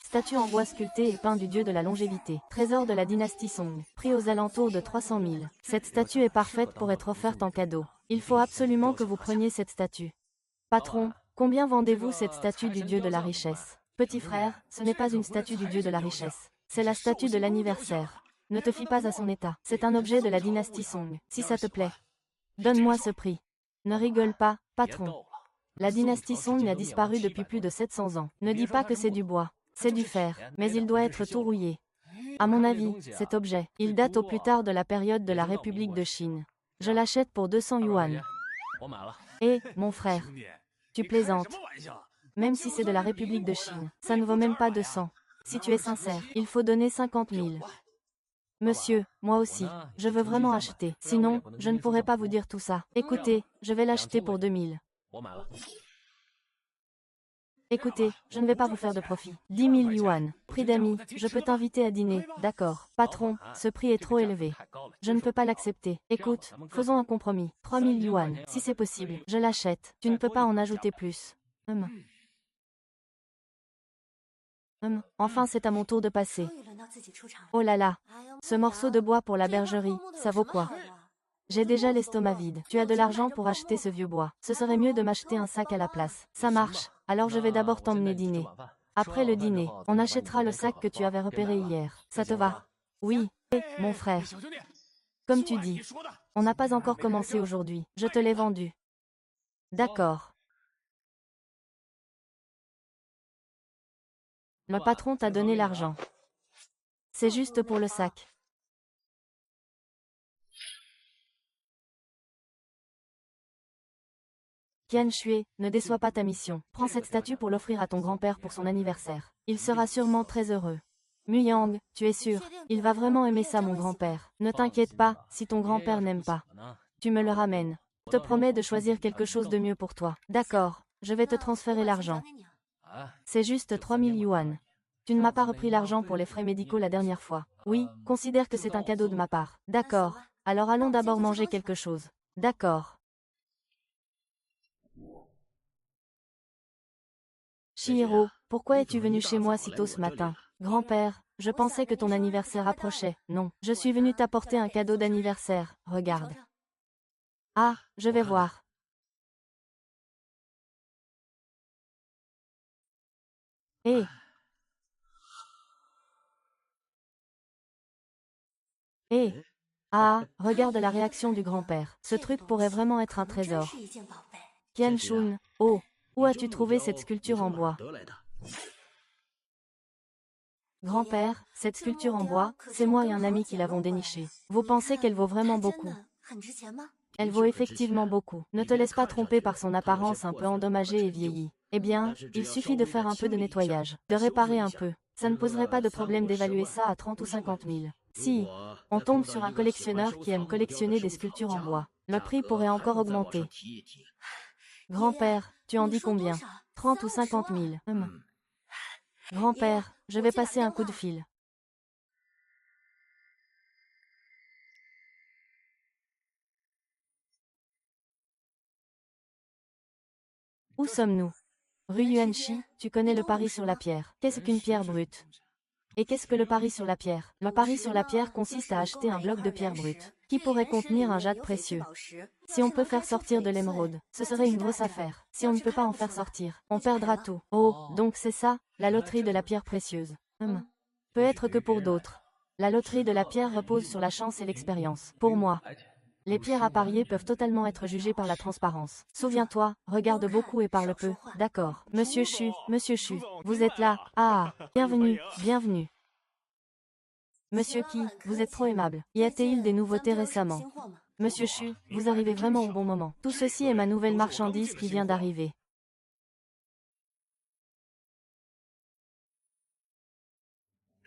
Statue en bois sculptée et peint du dieu de la longévité. Trésor de la dynastie Song. Prix aux alentours de 300 000. Cette statue est parfaite pour être offerte en cadeau. Il faut absolument que vous preniez cette statue. Patron, combien vendez-vous cette statue du dieu de la richesse? Petit frère, ce n'est pas une statue du dieu de la richesse. C'est la statue de l'anniversaire. Ne te fie pas à son état. C'est un objet de la dynastie Song. Si ça te plaît, donne-moi ce prix. Ne rigole pas, patron. La dynastie Song a disparu depuis plus de 700 ans. Ne dis pas que c'est du bois. C'est du fer, mais il doit être tout rouillé. À mon avis, cet objet, il date au plus tard de la période de la République de Chine. Je l'achète pour 200 yuan. Eh, mon frère, tu plaisantes. Même si c'est de la République de Chine, ça ne vaut même pas 200. Si tu es sincère, il faut donner 50 000. Monsieur, moi aussi, je veux vraiment acheter. Sinon, je ne pourrais pas vous dire tout ça. Écoutez, je vais l'acheter pour 2000. Écoutez, je ne vais pas vous faire de profit. 10 000 yuan. Prix d'amis, je peux t'inviter à dîner, d'accord. Patron, ce prix est trop élevé. Je ne peux pas l'accepter. Écoute, faisons un compromis. 3 000 yuan, si c'est possible. Je l'achète. Tu ne peux pas en ajouter plus. Enfin c'est à mon tour de passer. Oh là là. Ce morceau de bois pour la bergerie, ça vaut quoi? J'ai déjà l'estomac vide. Tu as de l'argent pour acheter ce vieux bois. Ce serait mieux de m'acheter un sac à la place. Ça marche. Alors je vais d'abord t'emmener dîner. Après le dîner, on achètera le sac que tu avais repéré hier. Ça te va? Oui. Et, mon frère. Comme tu dis. On n'a pas encore commencé aujourd'hui. Je te l'ai vendu. D'accord. Le patron t'a donné l'argent. C'est juste pour le sac. Qian Shui, ne déçois pas ta mission. Prends cette statue pour l'offrir à ton grand-père pour son anniversaire. Il sera sûrement très heureux. Muyang, tu es sûr? Il va vraiment aimer ça mon grand-père. Ne t'inquiète pas, si ton grand-père n'aime pas. Tu me le ramènes. Je te promets de choisir quelque chose de mieux pour toi. D'accord, je vais te transférer l'argent. C'est juste 3 000 yuan. Tu ne m'as pas repris l'argent pour les frais médicaux la dernière fois. Oui, considère que c'est un cadeau de ma part. D'accord. Alors allons d'abord manger quelque chose. D'accord. Chihiro, pourquoi es-tu venu chez moi si tôt ce matin? Grand-père, je pensais que ton anniversaire approchait. Non, je suis venu t'apporter un cadeau d'anniversaire. Regarde. Ah, je vais voir. Hé. Hé. Ah, regarde la réaction du grand-père. Ce truc pourrait vraiment être un trésor. Qianshun, oh, où as-tu trouvé cette sculpture en bois? Grand-père, cette sculpture en bois, c'est moi et un ami qui l'avons dénichée. Vous pensez qu'elle vaut vraiment beaucoup? Elle vaut effectivement beaucoup. Ne te laisse pas tromper par son apparence un peu endommagée et vieillie. Eh bien, il suffit de faire un peu de nettoyage, de réparer un peu. Ça ne poserait pas de problème d'évaluer ça à 30 ou 50 000. Si on tombe sur un collectionneur qui aime collectionner des sculptures en bois, le prix pourrait encore augmenter. Grand-père, tu en dis combien? 30 ou 50 000. Grand-père, je vais passer un coup de fil. Où sommes-nous? Rue Yuanxi, tu connais le pari sur la pierre. Qu'est-ce qu'une pierre brute? Et qu'est-ce que le pari sur la pierre? Le pari sur la pierre consiste à acheter un bloc de pierre brute, qui pourrait contenir un jade précieux. Si on peut faire sortir de l'émeraude, ce serait une grosse affaire. Si on ne peut pas en faire sortir, on perdra tout. Oh, donc c'est ça, la loterie de la pierre précieuse. Peut-être que pour d'autres. La loterie de la pierre repose sur la chance et l'expérience. Pour moi, les pierres à parier peuvent totalement être jugées par la transparence. Souviens-toi, regarde beaucoup et parle peu. D'accord. Monsieur Chu, vous êtes là. Ah, bienvenue, bienvenue. Monsieur Qui, vous êtes trop aimable. Y a-t-il des nouveautés récemment? Monsieur Chu, vous arrivez vraiment au bon moment. Tout ceci est ma nouvelle marchandise qui vient d'arriver.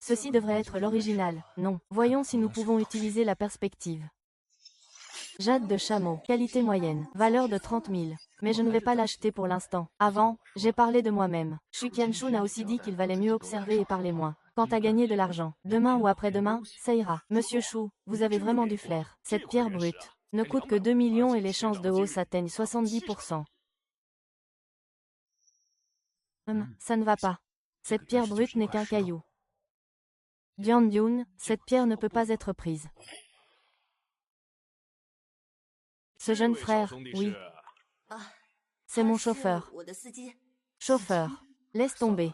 Ceci devrait être l'original. Non. Voyons si nous pouvons utiliser la perspective. Jade de chameau, qualité moyenne, valeur de 30 000. Mais je ne vais pas l'acheter pour l'instant. Avant, j'ai parlé de moi-même. Xu Qianshun a aussi dit qu'il valait mieux observer et parler moins. Quant à gagner de l'argent, demain ou après-demain, ça ira. Monsieur Shu, vous avez vraiment du flair. Cette pierre brute ne coûte que 2 millions et les chances de hausse atteignent 70%. Ça ne va pas. Cette pierre brute n'est qu'un caillou. Dian Dyun, cette pierre ne peut pas être prise. Ce jeune frère, oui. C'est mon chauffeur. Chauffeur. Laisse tomber.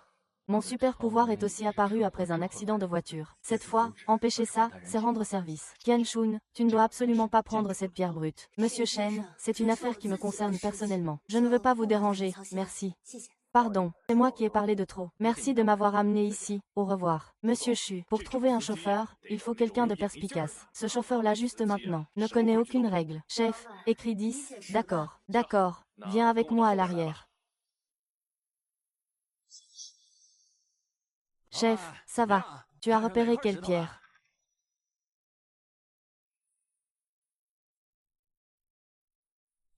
Mon super pouvoir est aussi apparu après un accident de voiture. Cette fois, empêcher ça, c'est rendre service. Qianshun, tu ne dois absolument pas prendre cette pierre brute. Monsieur Shen, c'est une affaire qui me concerne personnellement. Je ne veux pas vous déranger, merci. Pardon, c'est moi qui ai parlé de trop. Merci de m'avoir amené ici. Au revoir. Monsieur Chu, pour trouver un chauffeur, il faut quelqu'un de perspicace. Ce chauffeur-là juste maintenant ne connaît aucune règle. Chef, écrit 10. D'accord. D'accord. Viens avec moi à l'arrière. Chef, ça va. Tu as repéré quelle pierre?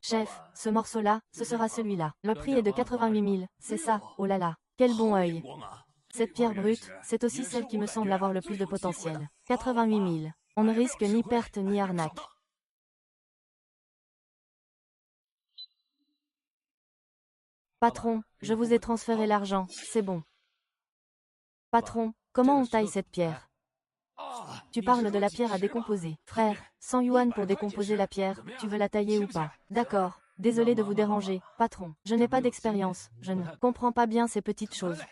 Chef, ce morceau-là, ce sera celui-là. Le prix est de 88 000, c'est ça, oh là là. Quel bon œil. Cette pierre brute, c'est aussi celle qui me semble avoir le plus de potentiel. 88 000. On ne risque ni perte ni arnaque. Patron, je vous ai transféré l'argent, c'est bon. Patron, comment on taille cette pierre? Tu parles de la pierre à décomposer. Frère, 100 yuan pour décomposer la pierre, tu veux la tailler ou pas? D'accord. Désolé de vous déranger, patron. Je n'ai pas d'expérience, je ne comprends pas bien ces petites choses.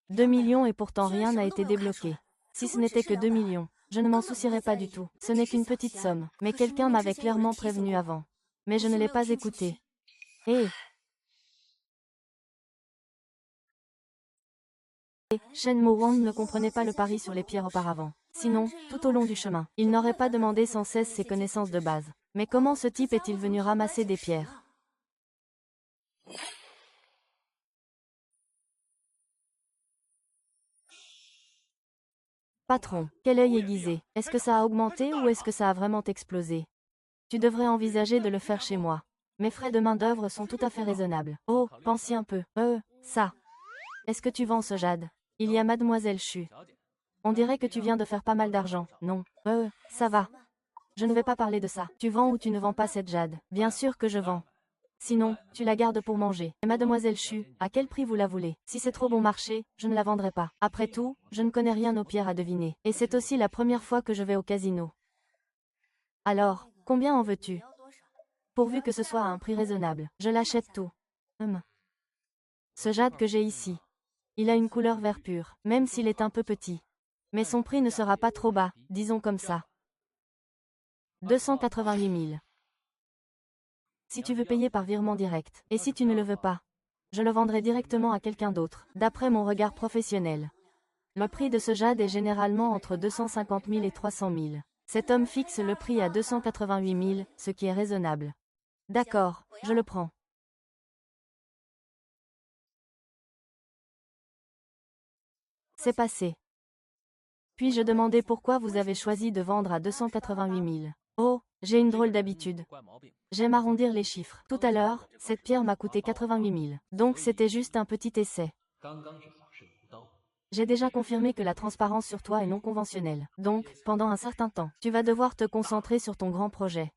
2 millions et pourtant rien n'a été débloqué. Si ce n'était que 2 millions, je ne m'en soucierais pas du tout. Ce n'est qu'une petite somme, mais quelqu'un m'avait clairement prévenu avant. Mais je ne l'ai pas écouté. Hé! Shen Mo Wang ne comprenait pas le pari sur les pierres auparavant. Sinon, tout au long du chemin, il n'aurait pas demandé sans cesse ses connaissances de base. Mais comment ce type est-il venu ramasser des pierres? Patron, quel œil aiguisé. Est-ce que ça a augmenté ou est-ce que ça a vraiment explosé? Tu devrais envisager de le faire chez moi. Mes frais de main-d'œuvre sont tout à fait raisonnables. Oh, pense-y un peu. Ça. Est-ce que tu vends ce jade? Il y a Mademoiselle Chu. On dirait que tu viens de faire pas mal d'argent. Non. Ça va. Je ne vais pas parler de ça. Tu vends ou tu ne vends pas cette jade? Bien sûr que je vends. Sinon, tu la gardes pour manger. Et Mademoiselle Chu, à quel prix vous la voulez? Si c'est trop bon marché, je ne la vendrai pas. Après tout, je ne connais rien aux pierres à deviner. Et c'est aussi la première fois que je vais au casino. Alors, combien en veux-tu? Pourvu que ce soit à un prix raisonnable. Je l'achète tout. Ce jade que j'ai ici. Il a une couleur vert pur, même s'il est un peu petit. Mais son prix ne sera pas trop bas, disons comme ça. 288 000. Si tu veux payer par virement direct, et si tu ne le veux pas, je le vendrai directement à quelqu'un d'autre, d'après mon regard professionnel. Le prix de ce jade est généralement entre 250 000 et 300 000. Cet homme fixe le prix à 288 000, ce qui est raisonnable. D'accord, je le prends. C'est passé. Puis-je demander pourquoi vous avez choisi de vendre à 288 000? Oh, j'ai une drôle d'habitude. J'aime arrondir les chiffres. Tout à l'heure, cette pierre m'a coûté 88 000. Donc c'était juste un petit essai. J'ai déjà confirmé que la transparence sur toi est non conventionnelle. Donc, pendant un certain temps, tu vas devoir te concentrer sur ton grand projet.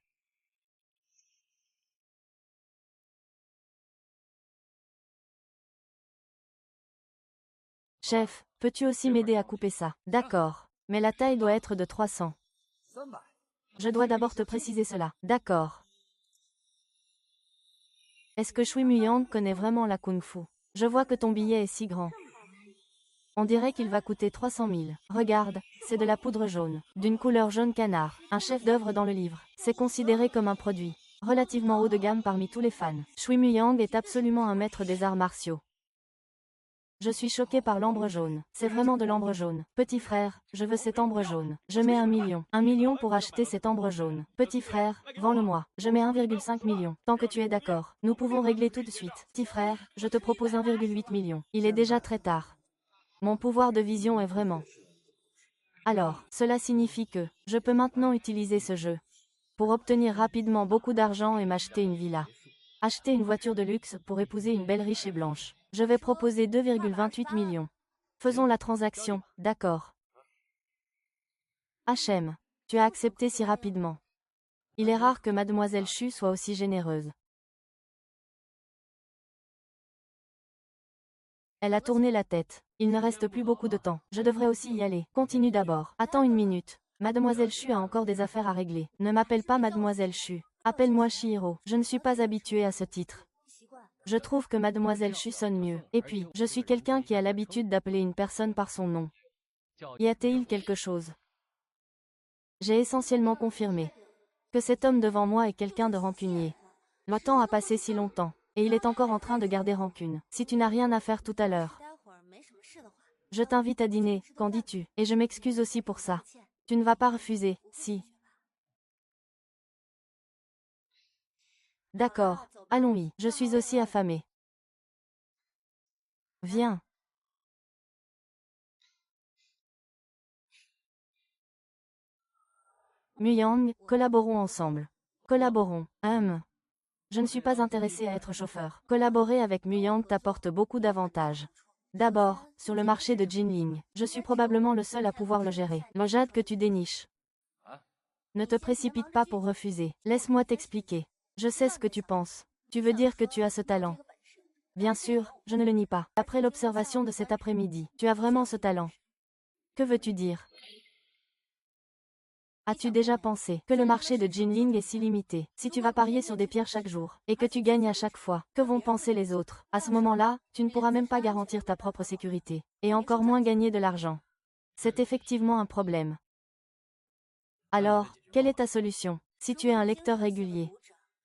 Chef, peux-tu aussi m'aider à couper ça? D'accord. Mais la taille doit être de 300. Je dois d'abord te préciser cela. D'accord. Est-ce que Shui Muyang connaît vraiment la Kung Fu? Je vois que ton billet est si grand. On dirait qu'il va coûter 300 000. Regarde, c'est de la poudre jaune, d'une couleur jaune canard, un chef-d'œuvre dans le livre. C'est considéré comme un produit relativement haut de gamme parmi tous les fans. Shui Muyang est absolument un maître des arts martiaux. Je suis choqué par l'ambre jaune. C'est vraiment de l'ambre jaune. Petit frère, je veux cette ambre jaune. Je mets 1 million. 1 million pour acheter cette ambre jaune. Petit frère, vends-le-moi. Je mets 1,5 million. Tant que tu es d'accord, nous pouvons régler tout de suite. Petit frère, je te propose 1,8 million. Il est déjà très tard. Mon pouvoir de vision est vraiment... Alors, cela signifie que je peux maintenant utiliser ce jeu pour obtenir rapidement beaucoup d'argent et m'acheter une villa. Acheter une voiture de luxe pour épouser une belle riche et blanche. Je vais proposer 2,28 millions. Faisons la transaction, d'accord. HM, tu as accepté si rapidement. Il est rare que Mademoiselle Chu soit aussi généreuse. Elle a tourné la tête. Il ne reste plus beaucoup de temps. Je devrais aussi y aller. Continue d'abord. Attends une minute. Mademoiselle Chu a encore des affaires à régler. Ne m'appelle pas Mademoiselle Chu. Appelle-moi Chihiro. Je ne suis pas habituée à ce titre. Je trouve que Mademoiselle Chu sonne mieux. Et puis, je suis quelqu'un qui a l'habitude d'appeler une personne par son nom. Y a-t-il quelque chose? J'ai essentiellement confirmé que cet homme devant moi est quelqu'un de rancunier. Le temps a passé si longtemps, et il est encore en train de garder rancune. Si tu n'as rien à faire tout à l'heure, je t'invite à dîner, qu'en dis-tu? Et je m'excuse aussi pour ça. Tu ne vas pas refuser, si. D'accord, allons-y, je suis aussi affamée. Viens. Muyang, collaborons ensemble. Collaborons. Je ne suis pas intéressé à être chauffeur. Collaborer avec Muyang t'apporte beaucoup d'avantages. D'abord, sur le marché de Jinling, je suis probablement le seul à pouvoir le gérer. Le jade que tu déniches. Ne te précipite pas pour refuser. Laisse-moi t'expliquer. Je sais ce que tu penses. Tu veux dire que tu as ce talent. Bien sûr, je ne le nie pas. Après l'observation de cet après-midi, tu as vraiment ce talent. Que veux-tu dire? As-tu déjà pensé que le marché de Jinling est si limité? Si tu vas parier sur des pierres chaque jour, et que tu gagnes à chaque fois, que vont penser les autres? À ce moment-là, tu ne pourras même pas garantir ta propre sécurité, et encore moins gagner de l'argent. C'est effectivement un problème. Alors, quelle est ta solution? Si tu es un lecteur régulier,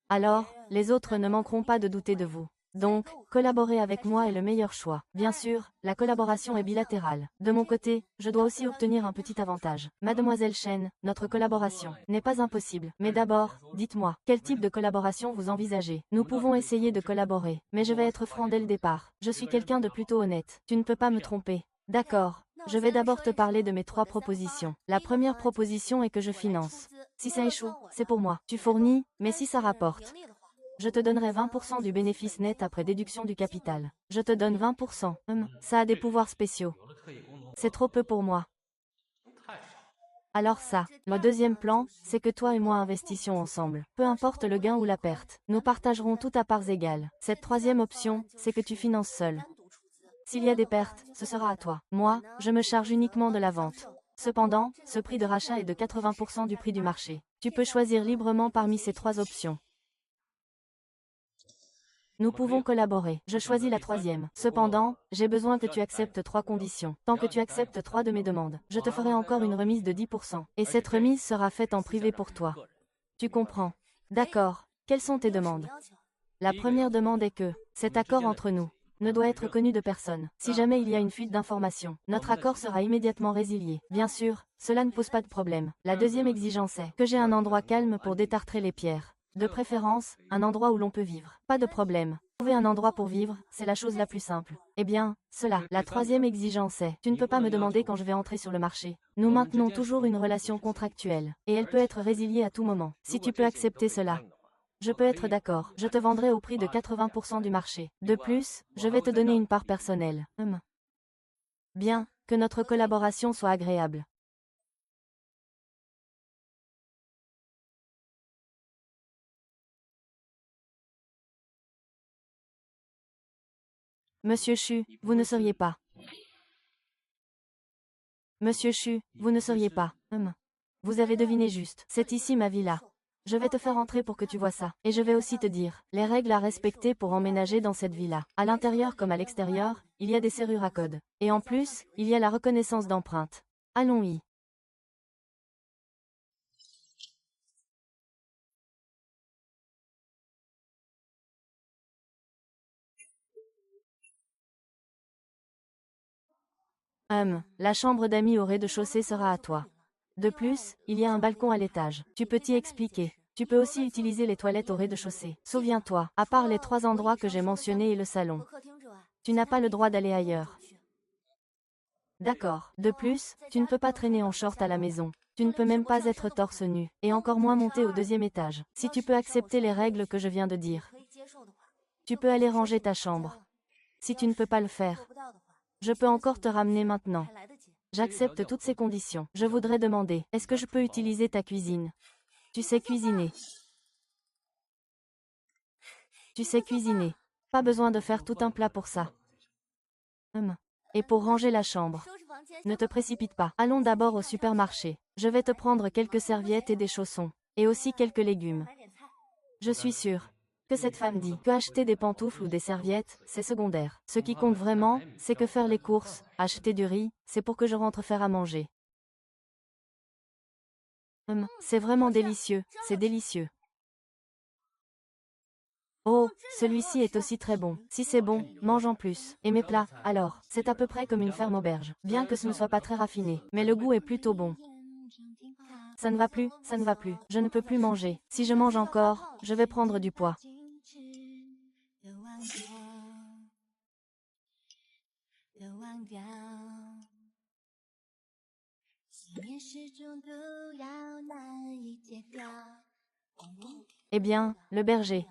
alors, les autres ne manqueront pas de douter de vous. Donc, collaborer avec moi est le meilleur choix. Bien sûr, la collaboration est bilatérale. De mon côté, je dois aussi obtenir un petit avantage. Mademoiselle Chen, notre collaboration n'est pas impossible. Mais d'abord, dites-moi, quel type de collaboration vous envisagez? Nous pouvons essayer de collaborer, mais je vais être franc dès le départ. Je suis quelqu'un de plutôt honnête. Tu ne peux pas me tromper. D'accord. Je vais d'abord te parler de mes 3 propositions. La première proposition est que je finance. Si ça échoue, c'est pour moi. Tu fournis, mais si ça rapporte, je te donnerai 20% du bénéfice net après déduction du capital. Je te donne 20%. Ça a des pouvoirs spéciaux. C'est trop peu pour moi. Alors ça, le deuxième plan, c'est que toi et moi investissions ensemble. Peu importe le gain ou la perte, nous partagerons tout à parts égales. Cette troisième option, c'est que tu finances seul. S'il y a des pertes, ce sera à toi. Moi, je me charge uniquement de la vente. Cependant, ce prix de rachat est de 80% du prix du marché. Tu peux choisir librement parmi ces trois options. Nous pouvons collaborer. Je choisis la troisième. Cependant, j'ai besoin que tu acceptes trois conditions. Tant que tu acceptes trois de mes demandes, je te ferai encore une remise de 10%. Et cette remise sera faite en privé pour toi. Tu comprends? D'accord. Quelles sont tes demandes? La première demande est que, cet accord entre nous, ne doit être connu de personne. Si jamais il y a une fuite d'informations, notre accord sera immédiatement résilié. Bien sûr, cela ne pose pas de problème. La deuxième exigence est que j'ai un endroit calme pour détartrer les pierres. De préférence, un endroit où l'on peut vivre. Pas de problème. Trouver un endroit pour vivre, c'est la chose la plus simple. Eh bien, cela. La troisième exigence est, tu ne peux pas me demander quand je vais entrer sur le marché. Nous maintenons toujours une relation contractuelle, et elle peut être résiliée à tout moment. Si tu peux accepter cela, je peux être d'accord, je te vendrai au prix de 80% du marché. De plus, je vais te donner une part personnelle. Bien, que notre collaboration soit agréable. Monsieur Chu, vous ne seriez pas. Monsieur Chu, vous ne seriez pas. Vous avez deviné juste. C'est ici ma villa. Je vais te faire entrer pour que tu vois ça. Et je vais aussi te dire, les règles à respecter pour emménager dans cette villa. À l'intérieur comme à l'extérieur, il y a des serrures à code. Et en plus, il y a la reconnaissance d'empreinte. Allons-y. La chambre d'amis au rez-de-chaussée sera à toi. De plus, il y a un balcon à l'étage. Tu peux t'y expliquer. Tu peux aussi utiliser les toilettes au rez-de-chaussée. Souviens-toi, à part les trois endroits que j'ai mentionnés et le salon, tu n'as pas le droit d'aller ailleurs. D'accord. De plus, tu ne peux pas traîner en short à la maison. Tu ne peux même pas être torse nu, et encore moins monter au deuxième étage. Si tu peux accepter les règles que je viens de dire, tu peux aller ranger ta chambre. Si tu ne peux pas le faire, je peux encore te ramener maintenant. J'accepte toutes ces conditions. Je voudrais demander, est-ce que je peux utiliser ta cuisine? Tu sais cuisiner. Tu sais cuisiner. Pas besoin de faire tout un plat pour ça. Et pour ranger la chambre, ne te précipite pas. Allons d'abord au supermarché. Je vais te prendre quelques serviettes et des chaussons. Et aussi quelques légumes. Je suis sûre que cette femme dit que acheter des pantoufles ou des serviettes, c'est secondaire. Ce qui compte vraiment, c'est que faire les courses, acheter du riz, c'est pour que je rentre faire à manger. C'est vraiment délicieux, c'est délicieux. Oh, celui-ci est aussi très bon. Si c'est bon, mange en plus. Et mes plats, alors, c'est à peu près comme une ferme auberge. Bien que ce ne soit pas très raffiné, mais le goût est plutôt bon. Ça ne va plus, ça ne va plus. Je ne peux plus manger. Si je mange encore, je vais prendre du poids. Eh bien, le berger.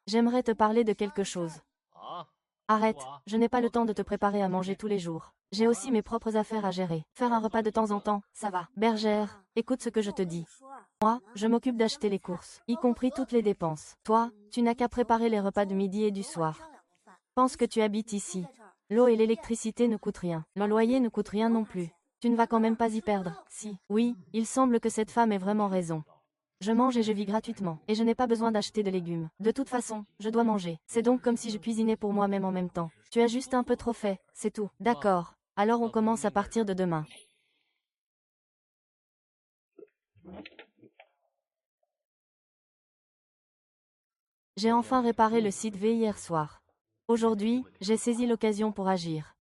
J'aimerais te parler de quelque chose. Arrête, je n'ai pas le temps de te préparer à manger tous les jours. J'ai aussi mes propres affaires à gérer. Faire un repas de temps en temps, ça va. Bergère, écoute ce que je te dis. Moi, je m'occupe d'acheter les courses, y compris toutes les dépenses. Toi, tu n'as qu'à préparer les repas de midi et du soir. Pense que tu habites ici. L'eau et l'électricité ne coûtent rien. Le loyer ne coûte rien non plus. Tu ne vas quand même pas y perdre, si. Oui, il semble que cette femme ait vraiment raison. Je mange et je vis gratuitement, et je n'ai pas besoin d'acheter de légumes. De toute façon, je dois manger. C'est donc comme si je cuisinais pour moi-même en même temps. Tu as juste un peu trop fait, c'est tout. D'accord. Alors on commence à partir de demain. J'ai enfin réparé le site V hier soir. Aujourd'hui, j'ai saisi l'occasion pour agir.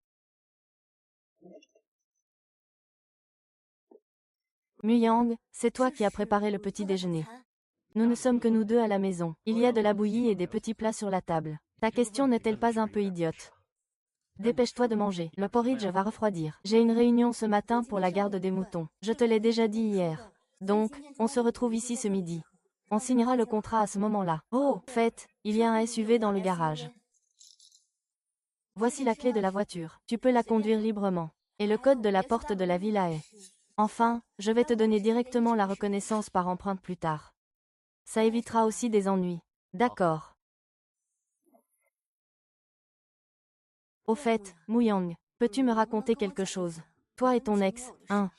Muyang, c'est toi qui as préparé le petit déjeuner. Nous ne sommes que nous deux à la maison. Il y a de la bouillie et des petits plats sur la table. Ta question n'est-elle pas un peu idiote? Dépêche-toi de manger. Le porridge va refroidir. J'ai une réunion ce matin pour la garde des moutons. Je te l'ai déjà dit hier. Donc, on se retrouve ici ce midi. On signera le contrat à ce moment-là. Oh, fait, il y a un SUV dans le garage. Voici la clé de la voiture. Tu peux la conduire librement. Et le code de la porte de la villa est Enfin, je vais te donner directement la reconnaissance par empreinte plus tard. Ça évitera aussi des ennuis. D'accord. Au fait, Muyang, peux-tu me raconter quelque chose? Toi et ton ex, hein?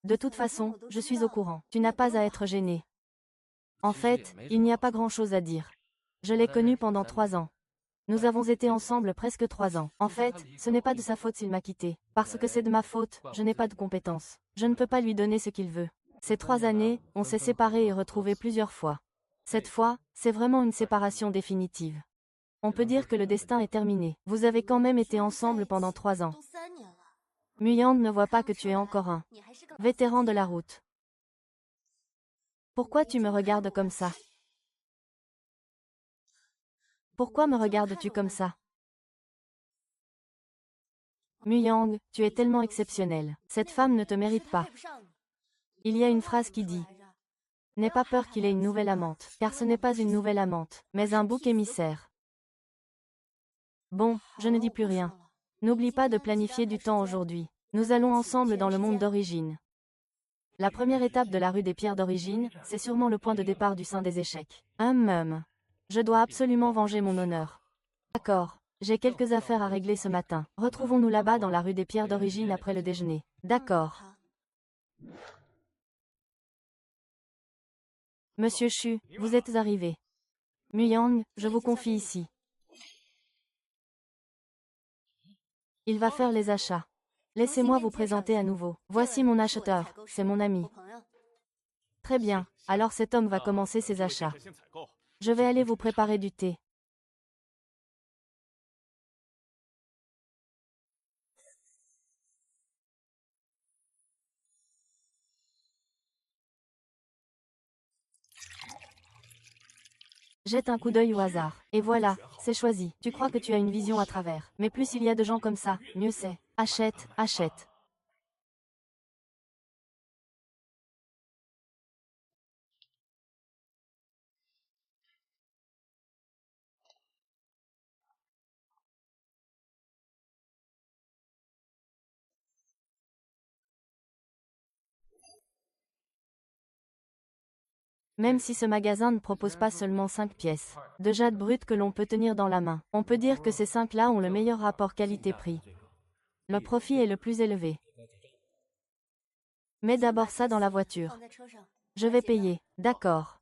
De toute façon, je suis au courant. Tu n'as pas à être gêné. En fait, il n'y a pas grand-chose à dire. Je l'ai connu pendant 3 ans. Nous avons été ensemble presque 3 ans. En fait, ce n'est pas de sa faute s'il m'a quitté. Parce que c'est de ma faute, je n'ai pas de compétences. Je ne peux pas lui donner ce qu'il veut. Ces 3 années, on s'est séparés et retrouvés plusieurs fois. Cette fois, c'est vraiment une séparation définitive. On peut dire que le destin est terminé. Vous avez quand même été ensemble pendant 3 ans. Muyang ne voit pas que tu es encore un vétéran de la route. Pourquoi tu me regardes comme ça? Pourquoi me regardes-tu comme ça? Muyang, tu es tellement exceptionnel. Cette femme ne te mérite pas. Il y a une phrase qui dit: n'aie pas peur qu'il ait une nouvelle amante, car ce n'est pas une nouvelle amante, mais un bouc émissaire. Bon, je ne dis plus rien. N'oublie pas de planifier du temps aujourd'hui. Nous allons ensemble dans le monde d'origine. La première étape de la rue des pierres d'origine, c'est sûrement le point de départ du sein des échecs. Je dois absolument venger mon honneur. D'accord. J'ai quelques affaires à régler ce matin. Retrouvons-nous là-bas dans la rue des pierres d'origine après le déjeuner. D'accord. Monsieur Chu, vous êtes arrivé. Muyang, je vous confie ici. Il va faire les achats. Laissez-moi vous présenter à nouveau. Voici mon acheteur, c'est mon ami. Très bien, alors cet homme va commencer ses achats. Je vais aller vous préparer du thé. Jette un coup d'œil au hasard. Et voilà, c'est choisi. Tu crois que tu as une vision à travers. Mais plus il y a de gens comme ça, mieux c'est. Achète, achète. Même si ce magasin ne propose pas seulement 5 pièces de jade brut que l'on peut tenir dans la main, on peut dire que ces 5-là ont le meilleur rapport qualité-prix. Le profit est le plus élevé. Mets d'abord ça dans la voiture. Je vais payer. D'accord.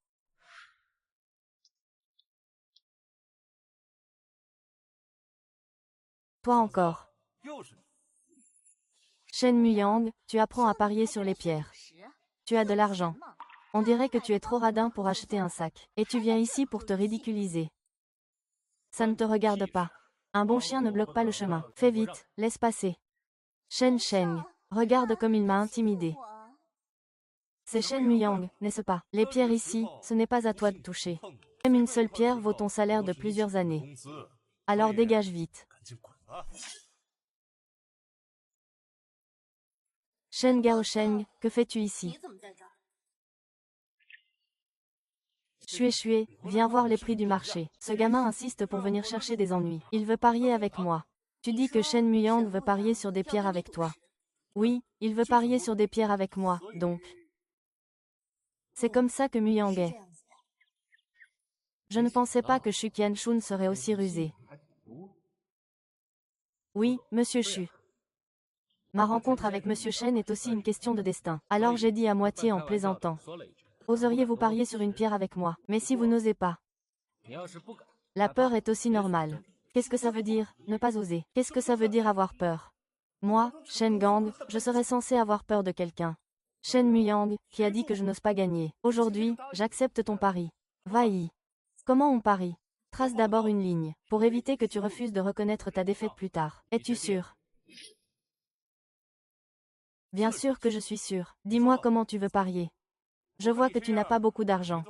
Toi encore. Shen Muyang, tu apprends à parier sur les pierres. Tu as de l'argent. On dirait que tu es trop radin pour acheter un sac. Et tu viens ici pour te ridiculiser. Ça ne te regarde pas. Un bon chien ne bloque pas le chemin. Fais vite, laisse passer. Shen Sheng, regarde comme il m'a intimidé. C'est Shen Muyang, n'est-ce pas? Les pierres ici, ce n'est pas à toi de toucher. Même une seule pierre vaut ton salaire de plusieurs années. Alors dégage vite. Shen Gaosheng, que fais-tu ici? Xue, viens voir les prix du marché. Ce gamin insiste pour venir chercher des ennuis. Il veut parier avec moi. Tu dis que Shen Muyang veut parier sur des pierres avec toi. Oui, il veut parier sur des pierres avec moi, donc. C'est comme ça que Muyang est. Je ne pensais pas que Xu Qianshun serait aussi rusé. Oui, monsieur Xu. Ma rencontre avec monsieur Shen est aussi une question de destin. Alors j'ai dit à moitié en plaisantant. Oseriez-vous parier sur une pierre avec moi? Mais si vous n'osez pas. La peur est aussi normale. Qu'est-ce que ça veut dire, ne pas oser? Qu'est-ce que ça veut dire avoir peur? Moi, Shen Gang, je serais censé avoir peur de quelqu'un. Shen Muyang, qui a dit que je n'ose pas gagner. Aujourd'hui, j'accepte ton pari. Va-y. Comment on parie? Trace d'abord une ligne, pour éviter que tu refuses de reconnaître ta défaite plus tard. Es-tu sûr? Bien sûr que je suis sûr. Dis-moi comment tu veux parier. Je vois que tu n'as pas beaucoup d'argent.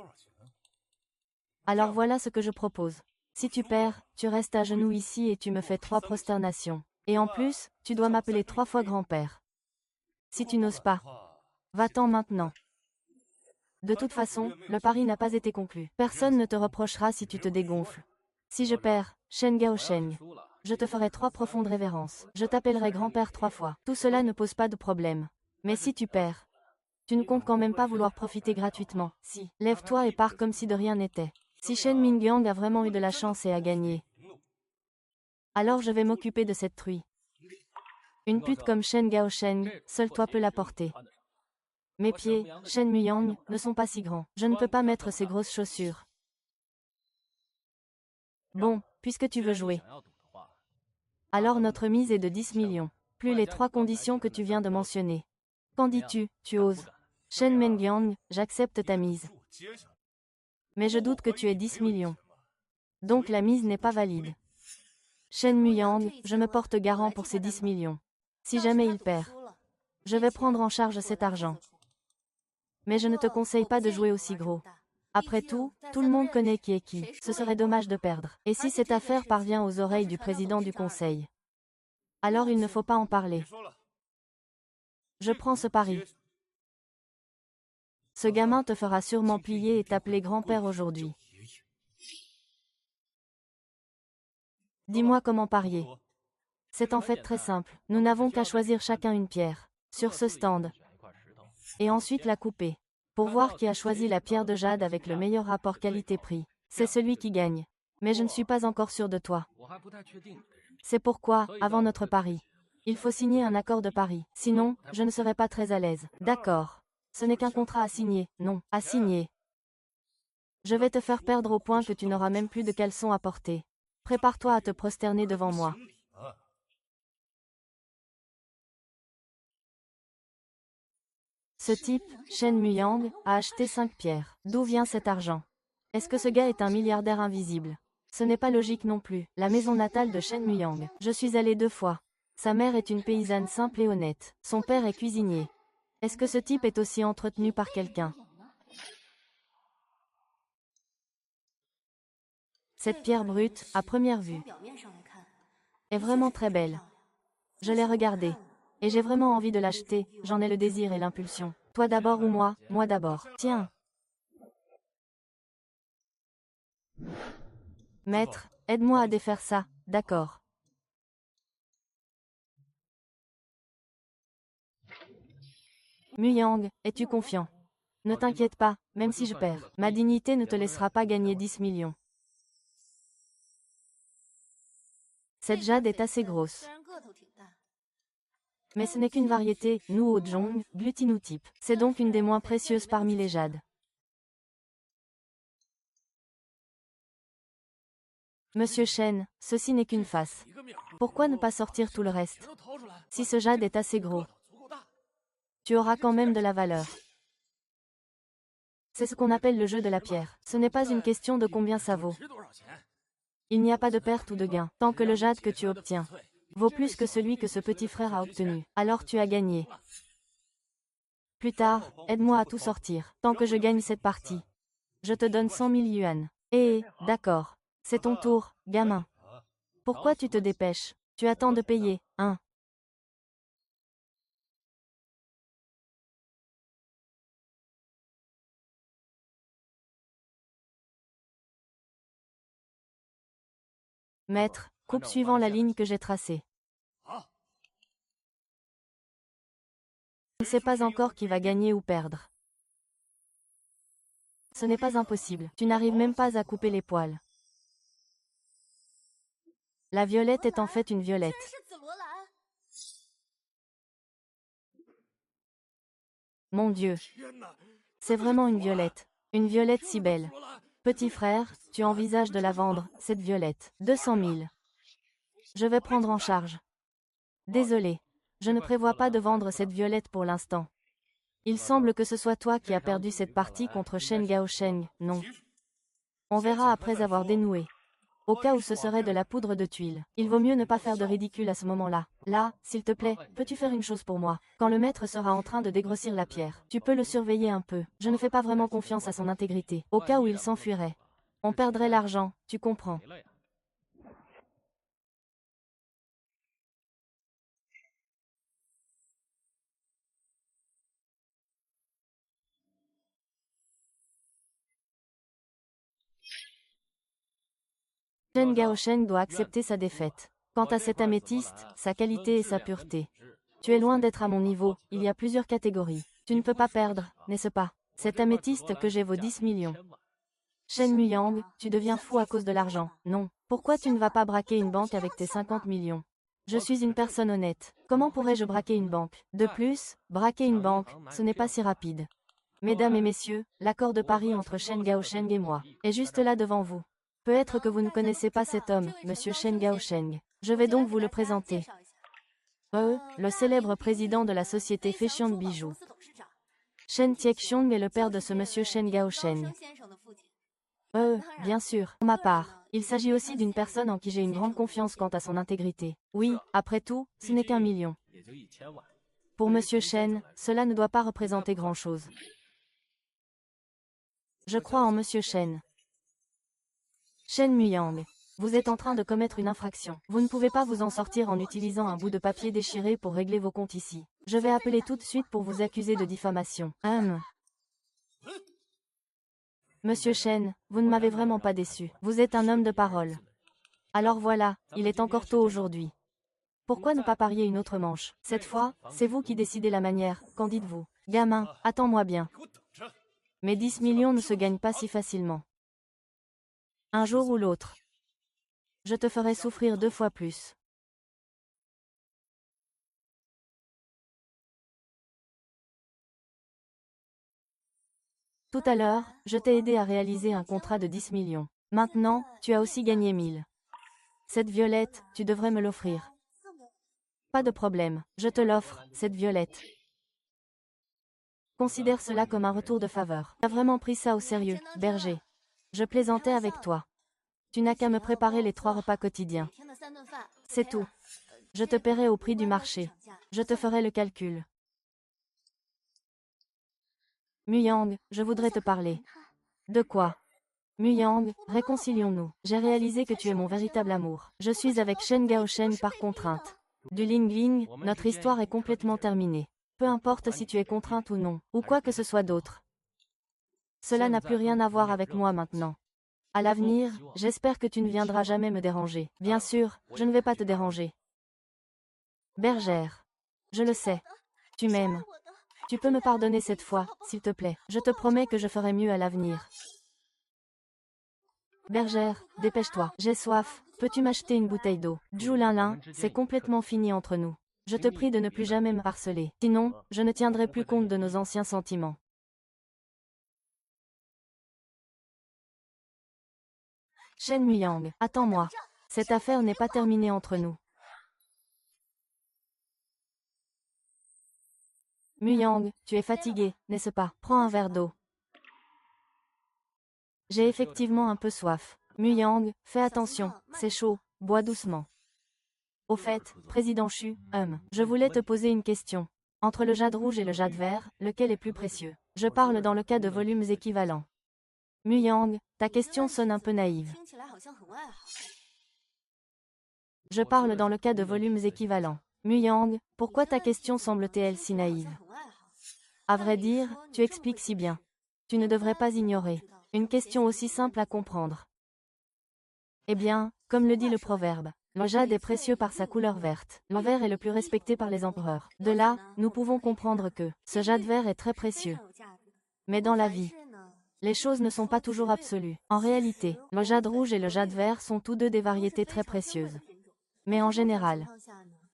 Alors voilà ce que je propose. Si tu perds, tu restes à genoux ici et tu me fais 3 prosternations. Et en plus, tu dois m'appeler 3 fois grand-père. Si tu n'oses pas, va-t'en maintenant. De toute façon, le pari n'a pas été conclu. Personne ne te reprochera si tu te dégonfles. Si je perds, Shen Gaosheng, je te ferai 3 profondes révérences. Je t'appellerai grand-père 3 fois. Tout cela ne pose pas de problème. Mais si tu perds, tu ne comptes quand même pas vouloir profiter gratuitement. Si, lève-toi et pars comme si de rien n'était. Si Shen Mingyang a vraiment eu de la chance et a gagné, alors je vais m'occuper de cette truie. Une pute comme Shen Gaosheng, seul toi peux la porter. Mes pieds, Shen Muyang, ne sont pas si grands. Je ne peux pas mettre ces grosses chaussures. Bon, puisque tu veux jouer. Alors notre mise est de 10 millions. Plus les 3 conditions que tu viens de mentionner. Qu'en dis-tu, tu oses? Shen Mengyang, j'accepte ta mise. Mais je doute que tu aies 10 millions. Donc la mise n'est pas valide. Shen Muyang, je me porte garant pour ces 10 millions. Si jamais il perd, je vais prendre en charge cet argent. Mais je ne te conseille pas de jouer aussi gros. Après tout le monde connaît qui est qui. Ce serait dommage de perdre. Et si cette affaire parvient aux oreilles du président du conseil, alors il ne faut pas en parler. Je prends ce pari. Ce gamin te fera sûrement plier et t'appeler grand-père aujourd'hui. Dis-moi comment parier. C'est en fait très simple. Nous n'avons qu'à choisir chacun une pierre, sur ce stand, et ensuite la couper, pour voir qui a choisi la pierre de jade avec le meilleur rapport qualité-prix. C'est celui qui gagne. Mais je ne suis pas encore sûr de toi. C'est pourquoi, avant notre pari, il faut signer un accord de pari. Sinon, je ne serai pas très à l'aise. D'accord. Ce n'est qu'un contrat à signer. Non, à signer. Je vais te faire perdre au point que tu n'auras même plus de caleçon à porter. Prépare-toi à te prosterner devant moi. Ce type, Shen Muyang, a acheté 5 pierres. D'où vient cet argent? Est-ce que ce gars est un milliardaire invisible? Ce n'est pas logique non plus. La maison natale de Shen Muyang. Je suis allée 2 fois. Sa mère est une paysanne simple et honnête. Son père est cuisinier. Est-ce que ce type est aussi entretenu par quelqu'un? Cette pierre brute, à première vue, est vraiment très belle. Je l'ai regardée. Et j'ai vraiment envie de l'acheter, j'en ai le désir et l'impulsion. Toi d'abord ou moi? Moi d'abord. Tiens. Maître, aide-moi à défaire ça, d'accord. Muyang, es-tu confiant? Ne t'inquiète pas, même si je perds, ma dignité ne te laissera pas gagner 10 millions. Cette jade est assez grosse. Mais ce n'est qu'une variété, Nuo Zhong, glutinotype. C'est donc une des moins précieuses parmi les jades. Monsieur Shen, ceci n'est qu'une face. Pourquoi ne pas sortir tout le reste? Si ce jade est assez gros, tu auras quand même de la valeur. C'est ce qu'on appelle le jeu de la pierre. Ce n'est pas une question de combien ça vaut. Il n'y a pas de perte ou de gain, tant que le jade que tu obtiens vaut plus que celui que ce petit frère a obtenu. Alors tu as gagné. Plus tard, aide-moi à tout sortir, tant que je gagne cette partie. Je te donne 100 000 yuan. D'accord. C'est ton tour, gamin. Pourquoi tu te dépêches? Tu attends de payer, hein? Maître, coupe suivant la ligne que j'ai tracée. Je ne sais pas encore qui va gagner ou perdre. Ce n'est pas impossible. Tu n'arrives même pas à couper les poils. La violette est en fait une violette. Mon Dieu. C'est vraiment une violette. Une violette si belle. Petit frère, tu envisages de la vendre, cette violette. 200 000. Je vais prendre en charge. Désolé. Je ne prévois pas de vendre cette violette pour l'instant. Il semble que ce soit toi qui as perdu cette partie contre Shen Gaosheng, non? On verra après avoir dénoué. Au cas où ce serait de la poudre de tuile. Il vaut mieux ne pas faire de ridicule à ce moment-là. Là, s'il te plaît, peux-tu faire une chose pour moi? Quand le maître sera en train de dégrossir la pierre, tu peux le surveiller un peu. Je ne fais pas vraiment confiance à son intégrité. Au cas où il s'enfuirait. On perdrait l'argent, tu comprends. Shen Gaosheng doit accepter sa défaite. Quant à cet améthyste, sa qualité et sa pureté Tu es loin d'être à mon niveau, il y a plusieurs catégories. Tu ne peux pas perdre, n'est-ce pas? Cette améthyste que j'ai vaut 10 millions. Shen Muyang, tu deviens fou à cause de l'argent. Non. Pourquoi tu ne vas pas braquer une banque avec tes 50 millions? Je suis une personne honnête. Comment pourrais-je braquer une banque? De plus, braquer une banque, ce n'est pas si rapide. Mesdames et messieurs, l'accord de Paris entre Shen Gaosheng et moi est juste là devant vous. Peut-être que vous ne connaissez pas cet homme, Monsieur Shen Gaosheng. Je vais donc vous le présenter. Le célèbre président de la société Feixiong Bijoux. Shen Tiexiong est le père de ce Monsieur Shen Gaosheng. Bien sûr. Pour ma part, il s'agit aussi d'une personne en qui j'ai une grande confiance quant à son intégrité. Oui, après tout, ce n'est qu'un million. Pour Monsieur Shen, cela ne doit pas représenter grand-chose. Je crois en Monsieur Shen. Shen Muyang, vous êtes en train de commettre une infraction. Vous ne pouvez pas vous en sortir en utilisant un bout de papier déchiré pour régler vos comptes ici. Je vais appeler tout de suite pour vous accuser de diffamation. Monsieur Shen, vous ne m'avez vraiment pas déçu. Vous êtes un homme de parole. Alors voilà, il est encore tôt aujourd'hui. Pourquoi ne pas parier une autre manche? Cette fois, c'est vous qui décidez la manière, qu'en dites-vous? Gamin, attends-moi bien. Mais 10 millions ne se gagnent pas si facilement. Un jour ou l'autre. Je te ferai souffrir 2 fois plus. Tout à l'heure, je t'ai aidé à réaliser un contrat de 10 millions. Maintenant, tu as aussi gagné 1000. Cette violette, tu devrais me l'offrir. Pas de problème, je te l'offre, cette violette. Considère cela comme un retour de faveur. Tu as vraiment pris ça au sérieux, berger. Je plaisantais avec toi. Tu n'as qu'à me préparer les 3 repas quotidiens. C'est tout. Je te paierai au prix du marché. Je te ferai le calcul. Muyang, je voudrais te parler. De quoi? Muyang, réconcilions-nous. J'ai réalisé que tu es mon véritable amour. Je suis avec Shen Gaosheng par contrainte. Du Ling, notre histoire est complètement terminée. Peu importe si tu es contrainte ou non, ou quoi que ce soit d'autre. Cela n'a plus rien à voir avec moi maintenant. À l'avenir, j'espère que tu ne viendras jamais me déranger. Bien sûr, je ne vais pas te déranger. Bergère. Je le sais. Tu m'aimes. Tu peux me pardonner cette fois, s'il te plaît. Je te promets que je ferai mieux à l'avenir. Bergère, dépêche-toi. J'ai soif. Peux-tu m'acheter une bouteille d'eau? Zhu Linlin, c'est complètement fini entre nous. Je te prie de ne plus jamais me harceler. Sinon, je ne tiendrai plus compte de nos anciens sentiments. Shen Muyang, attends-moi. Cette affaire n'est pas terminée entre nous. Muyang, tu es fatigué, n'est-ce pas? Prends un verre d'eau. J'ai effectivement un peu soif. Muyang, fais attention, c'est chaud, bois doucement. Au fait, président Chu, je voulais te poser une question. Entre le jade rouge et le jade vert, lequel est plus précieux? Je parle dans le cas de volumes équivalents. Muyang, ta question sonne un peu naïve. Je parle dans le cas de volumes équivalents. Muyang, pourquoi ta question semble-t-elle si naïve? À vrai dire, tu expliques si bien. Tu ne devrais pas ignorer. Une question aussi simple à comprendre. Eh bien, comme le dit le proverbe, le jade est précieux par sa couleur verte. Le vert est le plus respecté par les empereurs. De là, nous pouvons comprendre que ce jade vert est très précieux. Mais dans la vie, les choses ne sont pas toujours absolues. En réalité, le jade rouge et le jade vert sont tous deux des variétés très précieuses. Mais en général,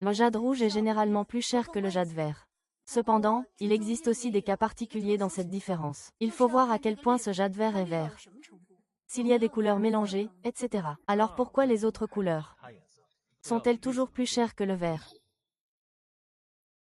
le jade rouge est généralement plus cher que le jade vert. Cependant, il existe aussi des cas particuliers dans cette différence. Il faut voir à quel point ce jade vert est vert. S'il y a des couleurs mélangées, etc. Alors pourquoi les autres couleurs sont-elles toujours plus chères que le vert?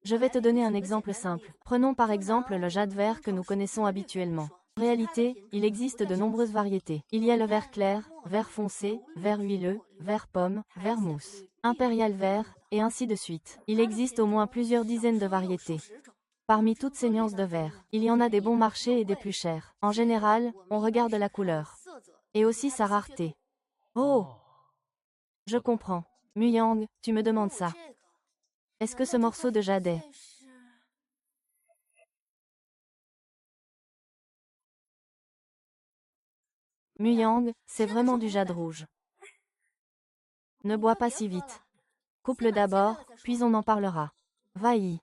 Je vais te donner un exemple simple. Prenons par exemple le jade vert que nous connaissons habituellement. En réalité, il existe de nombreuses variétés. Il y a le vert clair, vert foncé, vert huileux, vert pomme, vert mousse, impérial vert, et ainsi de suite. Il existe au moins plusieurs dizaines de variétés. Parmi toutes ces nuances de vert, il y en a des bons marchés et des plus chers. En général, on regarde la couleur. Et aussi sa rareté. Oh! Je comprends. Muyang, tu me demandes ça. Est-ce que ce morceau de jade est... Muyang, c'est vraiment du jade rouge. Ne bois pas si vite. Coupe-le d'abord, puis on en parlera. Va-y.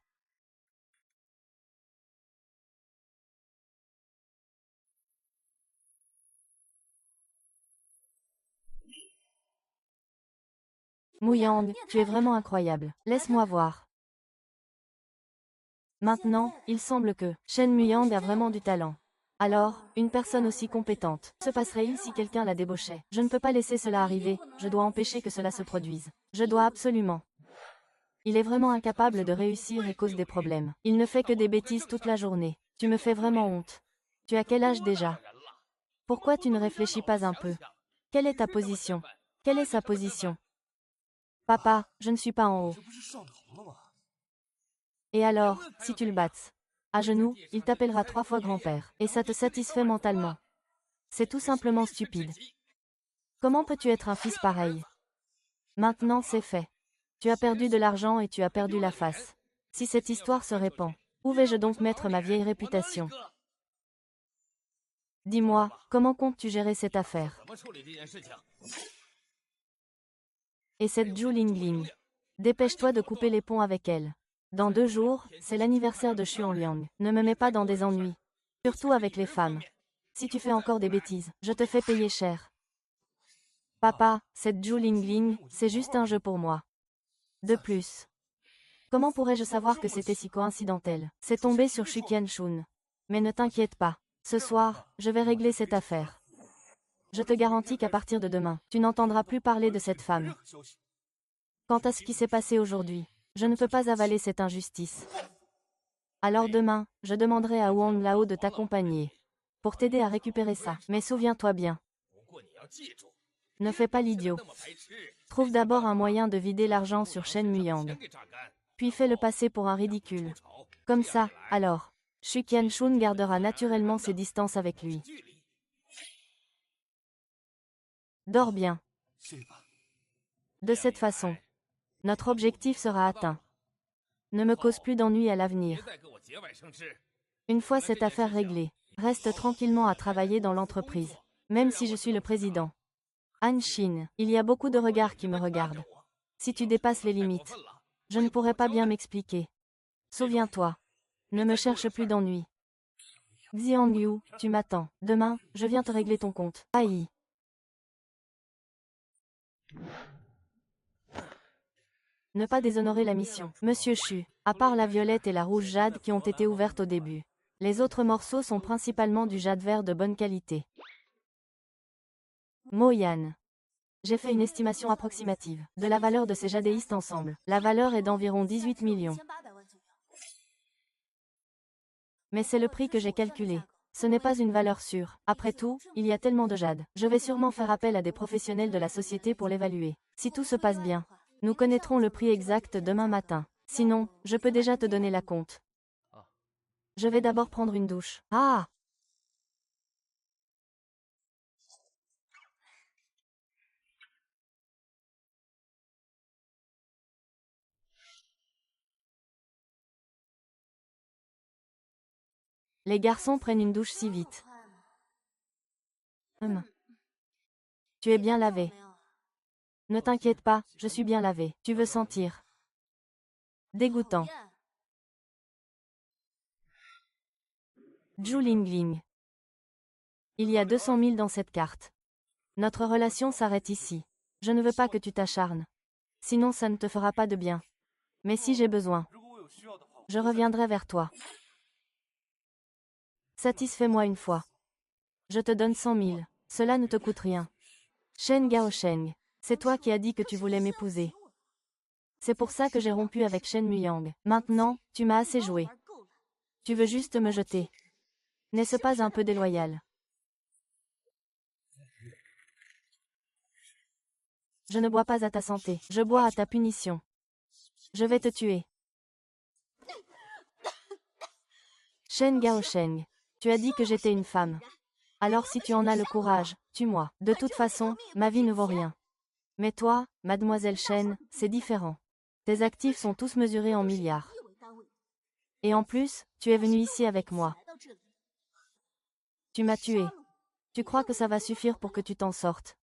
Muyang, tu es vraiment incroyable. Laisse-moi voir. Maintenant, il semble que Shen Muyang a vraiment du talent. Alors, une personne aussi compétente, se passerait-il si quelqu'un la débauchait? Je ne peux pas laisser cela arriver, je dois empêcher que cela se produise. Je dois absolument. Il est vraiment incapable de réussir et cause des problèmes. Il ne fait que des bêtises toute la journée. Tu me fais vraiment honte. Tu as quel âge déjà? Pourquoi tu ne réfléchis pas un peu? Quelle est ta position? Quelle est sa position? Papa, je ne suis pas en haut. Et alors, si tu le battes? À genoux, il t'appellera 3 fois grand-père. Et ça te satisfait mentalement. C'est tout simplement stupide. Comment peux-tu être un fils pareil? Maintenant c'est fait. Tu as perdu de l'argent et tu as perdu la face. Si cette histoire se répand, où vais-je donc mettre ma vieille réputation? Dis-moi, comment comptes-tu gérer cette affaire? Et cette Zhu Lingling? Dépêche-toi de couper les ponts avec elle. Dans 2 jours, c'est l'anniversaire de Xuanliang. Ne me mets pas dans des ennuis. Surtout avec les femmes. Si tu fais encore des bêtises, je te fais payer cher. Papa, cette Zhu Lingling, c'est juste un jeu pour moi. De plus. Comment pourrais-je savoir que c'était si coïncidentel? C'est tombé sur Shu Qianshun. Mais ne t'inquiète pas. Ce soir, je vais régler cette affaire. Je te garantis qu'à partir de demain, tu n'entendras plus parler de cette femme. Quant à ce qui s'est passé aujourd'hui, je ne peux pas avaler cette injustice. Alors demain, je demanderai à Wang Lao de t'accompagner. Pour t'aider à récupérer ça. Mais souviens-toi bien. Ne fais pas l'idiot. Trouve d'abord un moyen de vider l'argent sur Shen Muyang. Puis fais-le passer pour un ridicule. Comme ça, alors, Shu Qianshun gardera naturellement ses distances avec lui. Dors bien. De cette façon, notre objectif sera atteint. Ne me cause plus d'ennuis à l'avenir. Une fois cette affaire réglée, reste tranquillement à travailler dans l'entreprise, même si je suis le président. Han Xin, il y a beaucoup de regards qui me regardent. Si tu dépasses les limites, je ne pourrai pas bien m'expliquer. Souviens-toi. Ne me cherche plus d'ennuis. Xiang Yu, tu m'attends. Demain, je viens te régler ton compte. Aïe. Ne pas déshonorer la mission. Monsieur Chu, à part la violette et la rouge jade qui ont été ouvertes au début, les autres morceaux sont principalement du jade vert de bonne qualité. Mo Yan. J'ai fait une estimation approximative de la valeur de ces jadéistes ensemble. La valeur est d'environ 18 millions. Mais c'est le prix que j'ai calculé. Ce n'est pas une valeur sûre. Après tout, il y a tellement de jade. Je vais sûrement faire appel à des professionnels de la société pour l'évaluer. Si tout se passe bien, nous connaîtrons le prix exact demain matin. Sinon, je peux déjà te donner la compte. Je vais d'abord prendre une douche. Ah! Les garçons prennent une douche si vite. Tu es bien lavé. Ne t'inquiète pas, je suis bien lavé. Tu veux sentir? Dégoûtant. Zhu Lingling. Il y a 200 000 dans cette carte. Notre relation s'arrête ici. Je ne veux pas que tu t'acharnes. Sinon ça ne te fera pas de bien. Mais si j'ai besoin, je reviendrai vers toi. Satisfais-moi une fois. Je te donne 100 000. Cela ne te coûte rien. Shen Gaosheng, c'est toi qui as dit que tu voulais m'épouser. C'est pour ça que j'ai rompu avec Shen Muyang. Maintenant, tu m'as assez joué. Tu veux juste me jeter. N'est-ce pas un peu déloyal? Je ne bois pas à ta santé, je bois à ta punition. Je vais te tuer. Shen Gaosheng, tu as dit que j'étais une femme. Alors si tu en as le courage, tue-moi. De toute façon, ma vie ne vaut rien. Mais toi, mademoiselle Shen, c'est différent. Tes actifs sont tous mesurés en milliards. Et en plus, tu es venu ici avec moi. Tu m'as tué. Tu crois que ça va suffire pour que tu t'en sortes?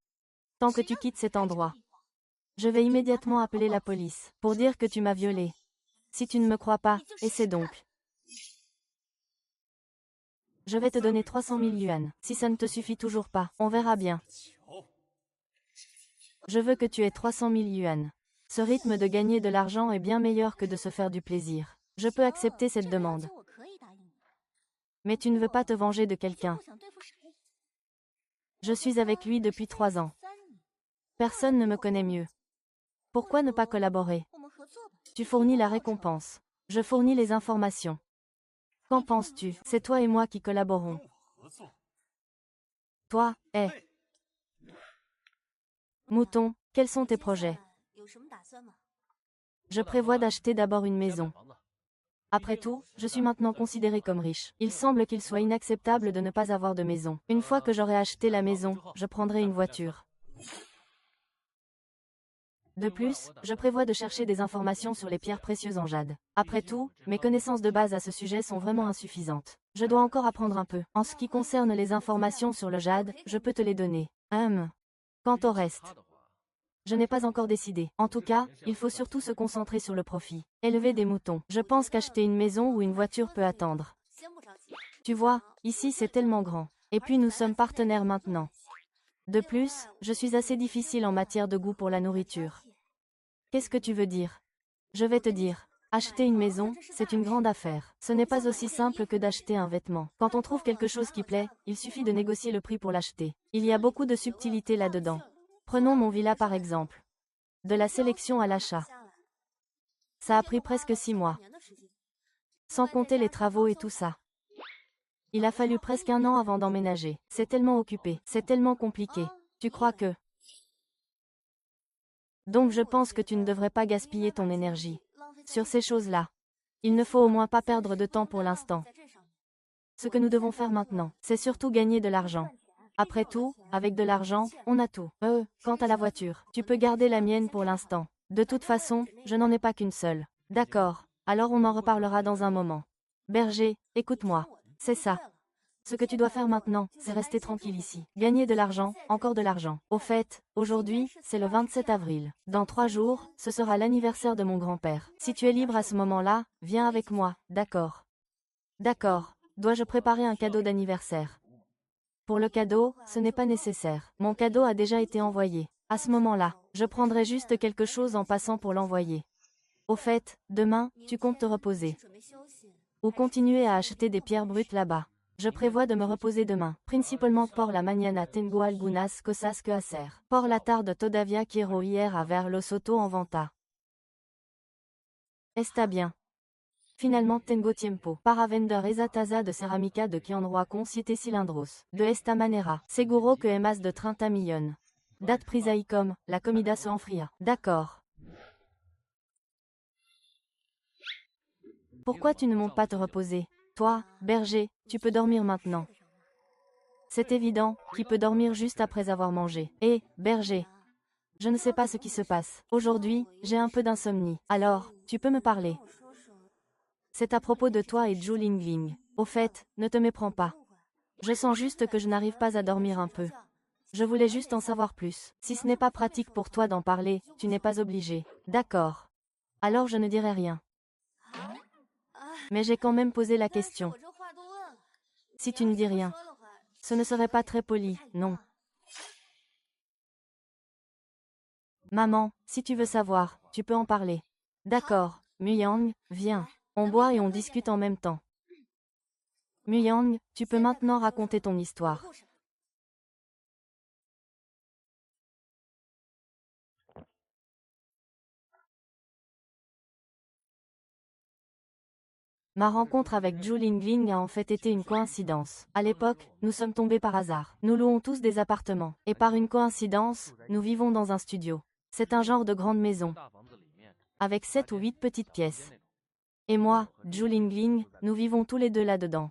Tant que tu quittes cet endroit. Je vais immédiatement appeler la police, pour dire que tu m'as violée. Si tu ne me crois pas, essaie donc. Je vais te donner 300 000 yuan. Si ça ne te suffit toujours pas, on verra bien. Je veux que tu aies 300 000 yuan. Ce rythme de gagner de l'argent est bien meilleur que de se faire du plaisir. Je peux accepter cette demande. Mais tu ne veux pas te venger de quelqu'un. Je suis avec lui depuis 3 ans. Personne ne me connaît mieux. Pourquoi ne pas collaborer? Tu fournis la récompense. Je fournis les informations. Qu'en penses-tu? C'est toi et moi qui collaborons. Toi, Mouton, quels sont tes projets? Je prévois d'acheter d'abord une maison. Après tout, je suis maintenant considéré comme riche. Il semble qu'il soit inacceptable de ne pas avoir de maison. Une fois que j'aurai acheté la maison, je prendrai une voiture. De plus, je prévois de chercher des informations sur les pierres précieuses en jade. Après tout, mes connaissances de base à ce sujet sont vraiment insuffisantes. Je dois encore apprendre un peu. En ce qui concerne les informations sur le jade, je peux te les donner. Quant au reste, je n'ai pas encore décidé. En tout cas, il faut surtout se concentrer sur le profit. Élever des moutons. Je pense qu'acheter une maison ou une voiture peut attendre. Tu vois, ici c'est tellement grand. Et puis nous sommes partenaires maintenant. De plus, je suis assez difficile en matière de goût pour la nourriture. Qu'est-ce que tu veux dire? Je vais te dire. Acheter une maison, c'est une grande affaire. Ce n'est pas aussi simple que d'acheter un vêtement. Quand on trouve quelque chose qui plaît, il suffit de négocier le prix pour l'acheter. Il y a beaucoup de subtilité là-dedans. Prenons mon villa par exemple. De la sélection à l'achat. Ça a pris presque 6 mois. Sans compter les travaux et tout ça. Il a fallu presque 1 an avant d'emménager. C'est tellement occupé, c'est tellement compliqué. Tu crois que... Donc je pense que tu ne devrais pas gaspiller ton énergie sur ces choses-là. Il ne faut au moins pas perdre de temps pour l'instant. Ce que nous devons faire maintenant, c'est surtout gagner de l'argent. Après tout, avec de l'argent, on a tout. Quant à la voiture, tu peux garder la mienne pour l'instant. De toute façon, je n'en ai pas qu'une seule. D'accord, alors on en reparlera dans un moment. Berger, écoute-moi. C'est ça. Ce que tu dois faire maintenant, c'est rester tranquille ici. Gagner de l'argent, encore de l'argent. Au fait, aujourd'hui, c'est le 27 avril. Dans 3 jours, ce sera l'anniversaire de mon grand-père. Si tu es libre à ce moment-là, viens avec moi, d'accord? D'accord. Dois-je préparer un cadeau d'anniversaire? Pour le cadeau, ce n'est pas nécessaire. Mon cadeau a déjà été envoyé. À ce moment-là, je prendrai juste quelque chose en passant pour l'envoyer. Au fait, demain, tu comptes te reposer. Ou continuer à acheter des pierres brutes là-bas. Je prévois de me reposer demain, principalement por la mañana tengo algunas cosas que hacer. Por la tarde todavía quiero ir a ver los autos en venta. Está bien. Finalement tengo tiempo para vender esa taza de cerámica de Quienroy con 7 cilindros. De esta manera, seguro que es más de 30 millones. Date prisa y comme, la comida se enfría. D'accord. Pourquoi tu ne montes pas te reposer? Toi, berger, tu peux dormir maintenant. C'est évident, qui peut dormir juste après avoir mangé. Berger. Je ne sais pas ce qui se passe. Aujourd'hui, j'ai un peu d'insomnie. Alors, tu peux me parler. C'est à propos de toi et Zhu Lingling. Au fait, ne te méprends pas. Je sens juste que je n'arrive pas à dormir un peu. Je voulais juste en savoir plus. Si ce n'est pas pratique pour toi d'en parler, tu n'es pas obligé. D'accord. Alors je ne dirai rien. Mais j'ai quand même posé la question. Si tu ne dis rien, ce ne serait pas très poli, non? Maman, si tu veux savoir, tu peux en parler. D'accord, Muyang, viens. On boit et on discute en même temps. Muyang, tu peux maintenant raconter ton histoire. Ma rencontre avec Zhu Lingling a en fait été une coïncidence. À l'époque, nous sommes tombés par hasard. Nous louons tous des appartements. Et par une coïncidence, nous vivons dans un studio. C'est un genre de grande maison. Avec 7 ou 8 petites pièces. Et moi, Zhu Lingling, nous vivons tous les deux là-dedans.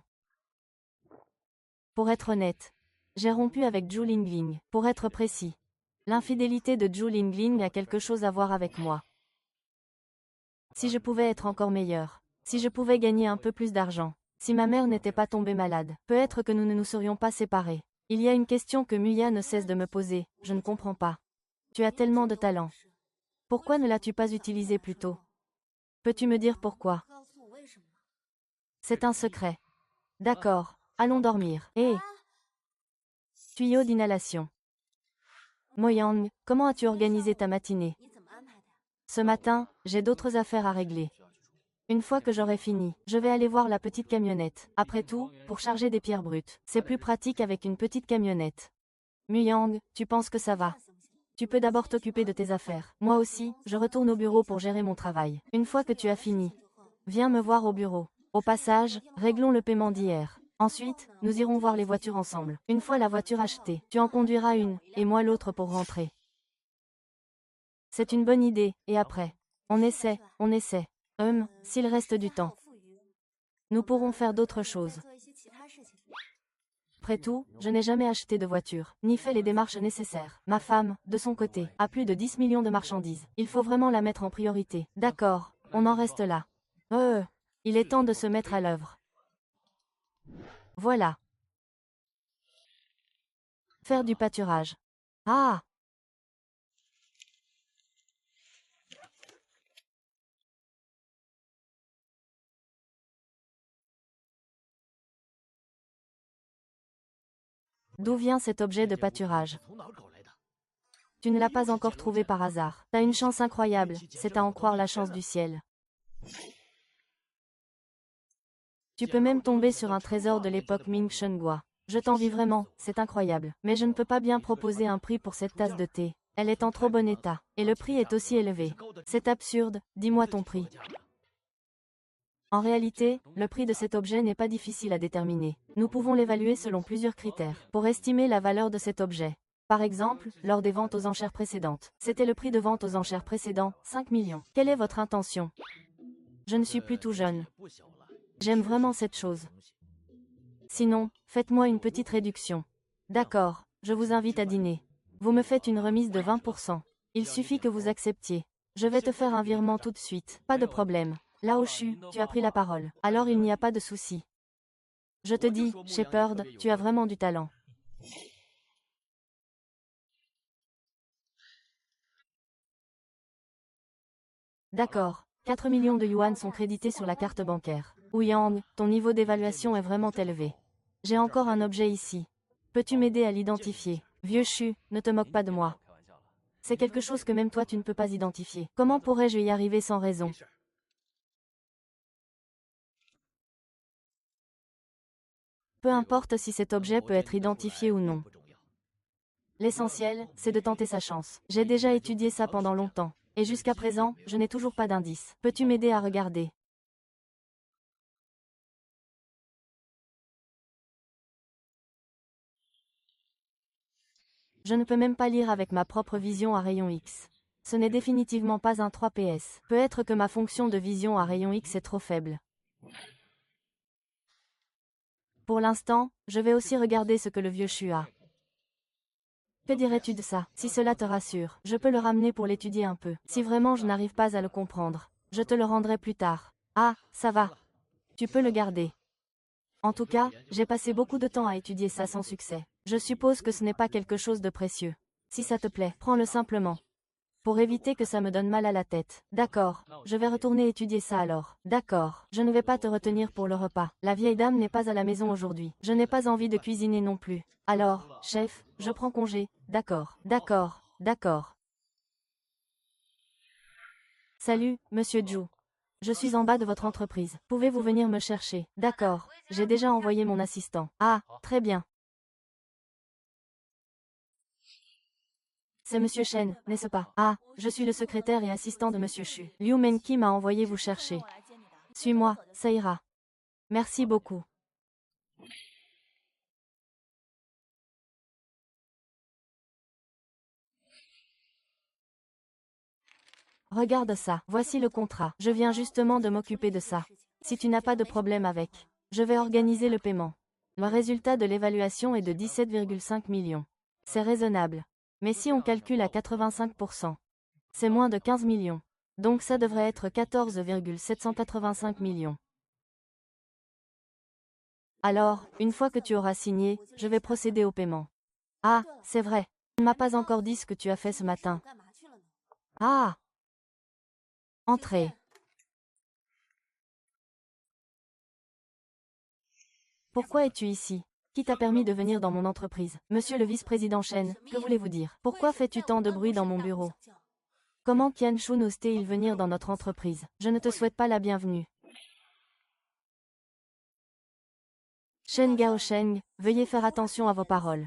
Pour être honnête, j'ai rompu avec Zhu Lingling. Pour être précis, l'infidélité de Zhu Lingling a quelque chose à voir avec moi. Si je pouvais être encore meilleur. Si je pouvais gagner un peu plus d'argent. Si ma mère n'était pas tombée malade. Peut-être que nous ne nous serions pas séparés. Il y a une question que Muya ne cesse de me poser. Je ne comprends pas. Tu as tellement de talent. Pourquoi ne l'as-tu pas utilisé plus tôt? Peux-tu me dire pourquoi? C'est un secret. D'accord, allons dormir. Hé! Tuyau d'inhalation. Moyang, comment as-tu organisé ta matinée? Ce matin, j'ai d'autres affaires à régler. Une fois que j'aurai fini, je vais aller voir la petite camionnette. Après tout, pour charger des pierres brutes, c'est plus pratique avec une petite camionnette. Muyang, tu penses que ça va? Tu peux d'abord t'occuper de tes affaires. Moi aussi, je retourne au bureau pour gérer mon travail. Une fois que tu as fini, viens me voir au bureau. Au passage, réglons le paiement d'hier. Ensuite, nous irons voir les voitures ensemble. Une fois la voiture achetée, tu en conduiras une, et moi l'autre pour rentrer. C'est une bonne idée, et après? On essaie, on essaie. S'il reste du temps. Nous pourrons faire d'autres choses. Après tout, je n'ai jamais acheté de voiture, ni fait les démarches nécessaires. Ma femme, de son côté, a plus de 10 millions de marchandises. Il faut vraiment la mettre en priorité. D'accord, on en reste là. Il est temps de se mettre à l'œuvre. Voilà. Faire du pâturage. Ah! D'où vient cet objet de pâturage? Tu ne l'as pas encore trouvé par hasard. T'as une chance incroyable, c'est à en croire la chance du ciel. Tu peux même tomber sur un trésor de l'époque Ming Shengua. Je t'envie vraiment, c'est incroyable. Mais je ne peux pas bien proposer un prix pour cette tasse de thé. Elle est en trop bon état. Et le prix est aussi élevé. C'est absurde, dis-moi ton prix. En réalité, le prix de cet objet n'est pas difficile à déterminer. Nous pouvons l'évaluer selon plusieurs critères, pour estimer la valeur de cet objet. Par exemple, lors des ventes aux enchères précédentes. C'était le prix de vente aux enchères précédents, 5 millions. Quelle est votre intention? Je ne suis plus tout jeune. J'aime vraiment cette chose. Sinon, faites-moi une petite réduction. D'accord, je vous invite à dîner. Vous me faites une remise de 20%. Il suffit que vous acceptiez. Je vais te faire un virement tout de suite, pas de problème. Lao Shu, tu as pris la parole. Alors il n'y a pas de souci. Je te dis, Shepard, tu as vraiment du talent. D'accord. 4 millions de yuan sont crédités sur la carte bancaire. Ouyang, ton niveau d'évaluation est vraiment élevé. J'ai encore un objet ici. Peux-tu m'aider à l'identifier? Vieux Chu, ne te moque pas de moi. C'est quelque chose que même toi tu ne peux pas identifier. Comment pourrais-je y arriver sans raison? Peu importe si cet objet peut être identifié ou non. L'essentiel, c'est de tenter sa chance. J'ai déjà étudié ça pendant longtemps. Et jusqu'à présent, je n'ai toujours pas d'indice. Peux-tu m'aider à regarder? Je ne peux même pas lire avec ma propre vision à rayon X. Ce n'est définitivement pas un 3 PS. Peut-être que ma fonction de vision à rayon X est trop faible. Pour l'instant, je vais aussi regarder ce que le vieux Chu a. Que dirais-tu de ça? Si cela te rassure, je peux le ramener pour l'étudier un peu. Si vraiment je n'arrive pas à le comprendre, je te le rendrai plus tard. Ah, ça va. Tu peux le garder. En tout cas, j'ai passé beaucoup de temps à étudier ça sans succès. Je suppose que ce n'est pas quelque chose de précieux. Si ça te plaît, prends-le simplement. Pour éviter que ça me donne mal à la tête. D'accord, je vais retourner étudier ça alors. D'accord, je ne vais pas te retenir pour le repas. La vieille dame n'est pas à la maison aujourd'hui. Je n'ai pas envie de cuisiner non plus. Alors, chef, je prends congé. D'accord, d'accord, d'accord. Salut, monsieur Zhu. Je suis en bas de votre entreprise. Pouvez-vous venir me chercher? D'accord, j'ai déjà envoyé mon assistant. Ah, très bien. C'est monsieur Shen, n'est-ce pas? Ah, je suis le secrétaire et assistant de monsieur Chu. Liu Menqi m'a envoyé vous chercher. Suis-moi, ça ira. Merci beaucoup. Regarde ça, voici le contrat. Je viens justement de m'occuper de ça. Si tu n'as pas de problème avec, je vais organiser le paiement. Le résultat de l'évaluation est de 17,5 millions. C'est raisonnable. Mais si on calcule à 85%, c'est moins de 15 millions. Donc ça devrait être 14,785 millions. Alors, une fois que tu auras signé, je vais procéder au paiement. Ah, c'est vrai. Tu ne m'as pas encore dit ce que tu as fait ce matin. Ah! Entrez. Pourquoi es-tu ici? Qui t'a permis de venir dans mon entreprise? Monsieur le vice-président Shen, que voulez-vous dire? Pourquoi fais-tu tant de bruit dans mon bureau? Comment Qianshun ose-t-il venir dans notre entreprise? Je ne te souhaite pas la bienvenue. Shen Gaosheng, veuillez faire attention à vos paroles.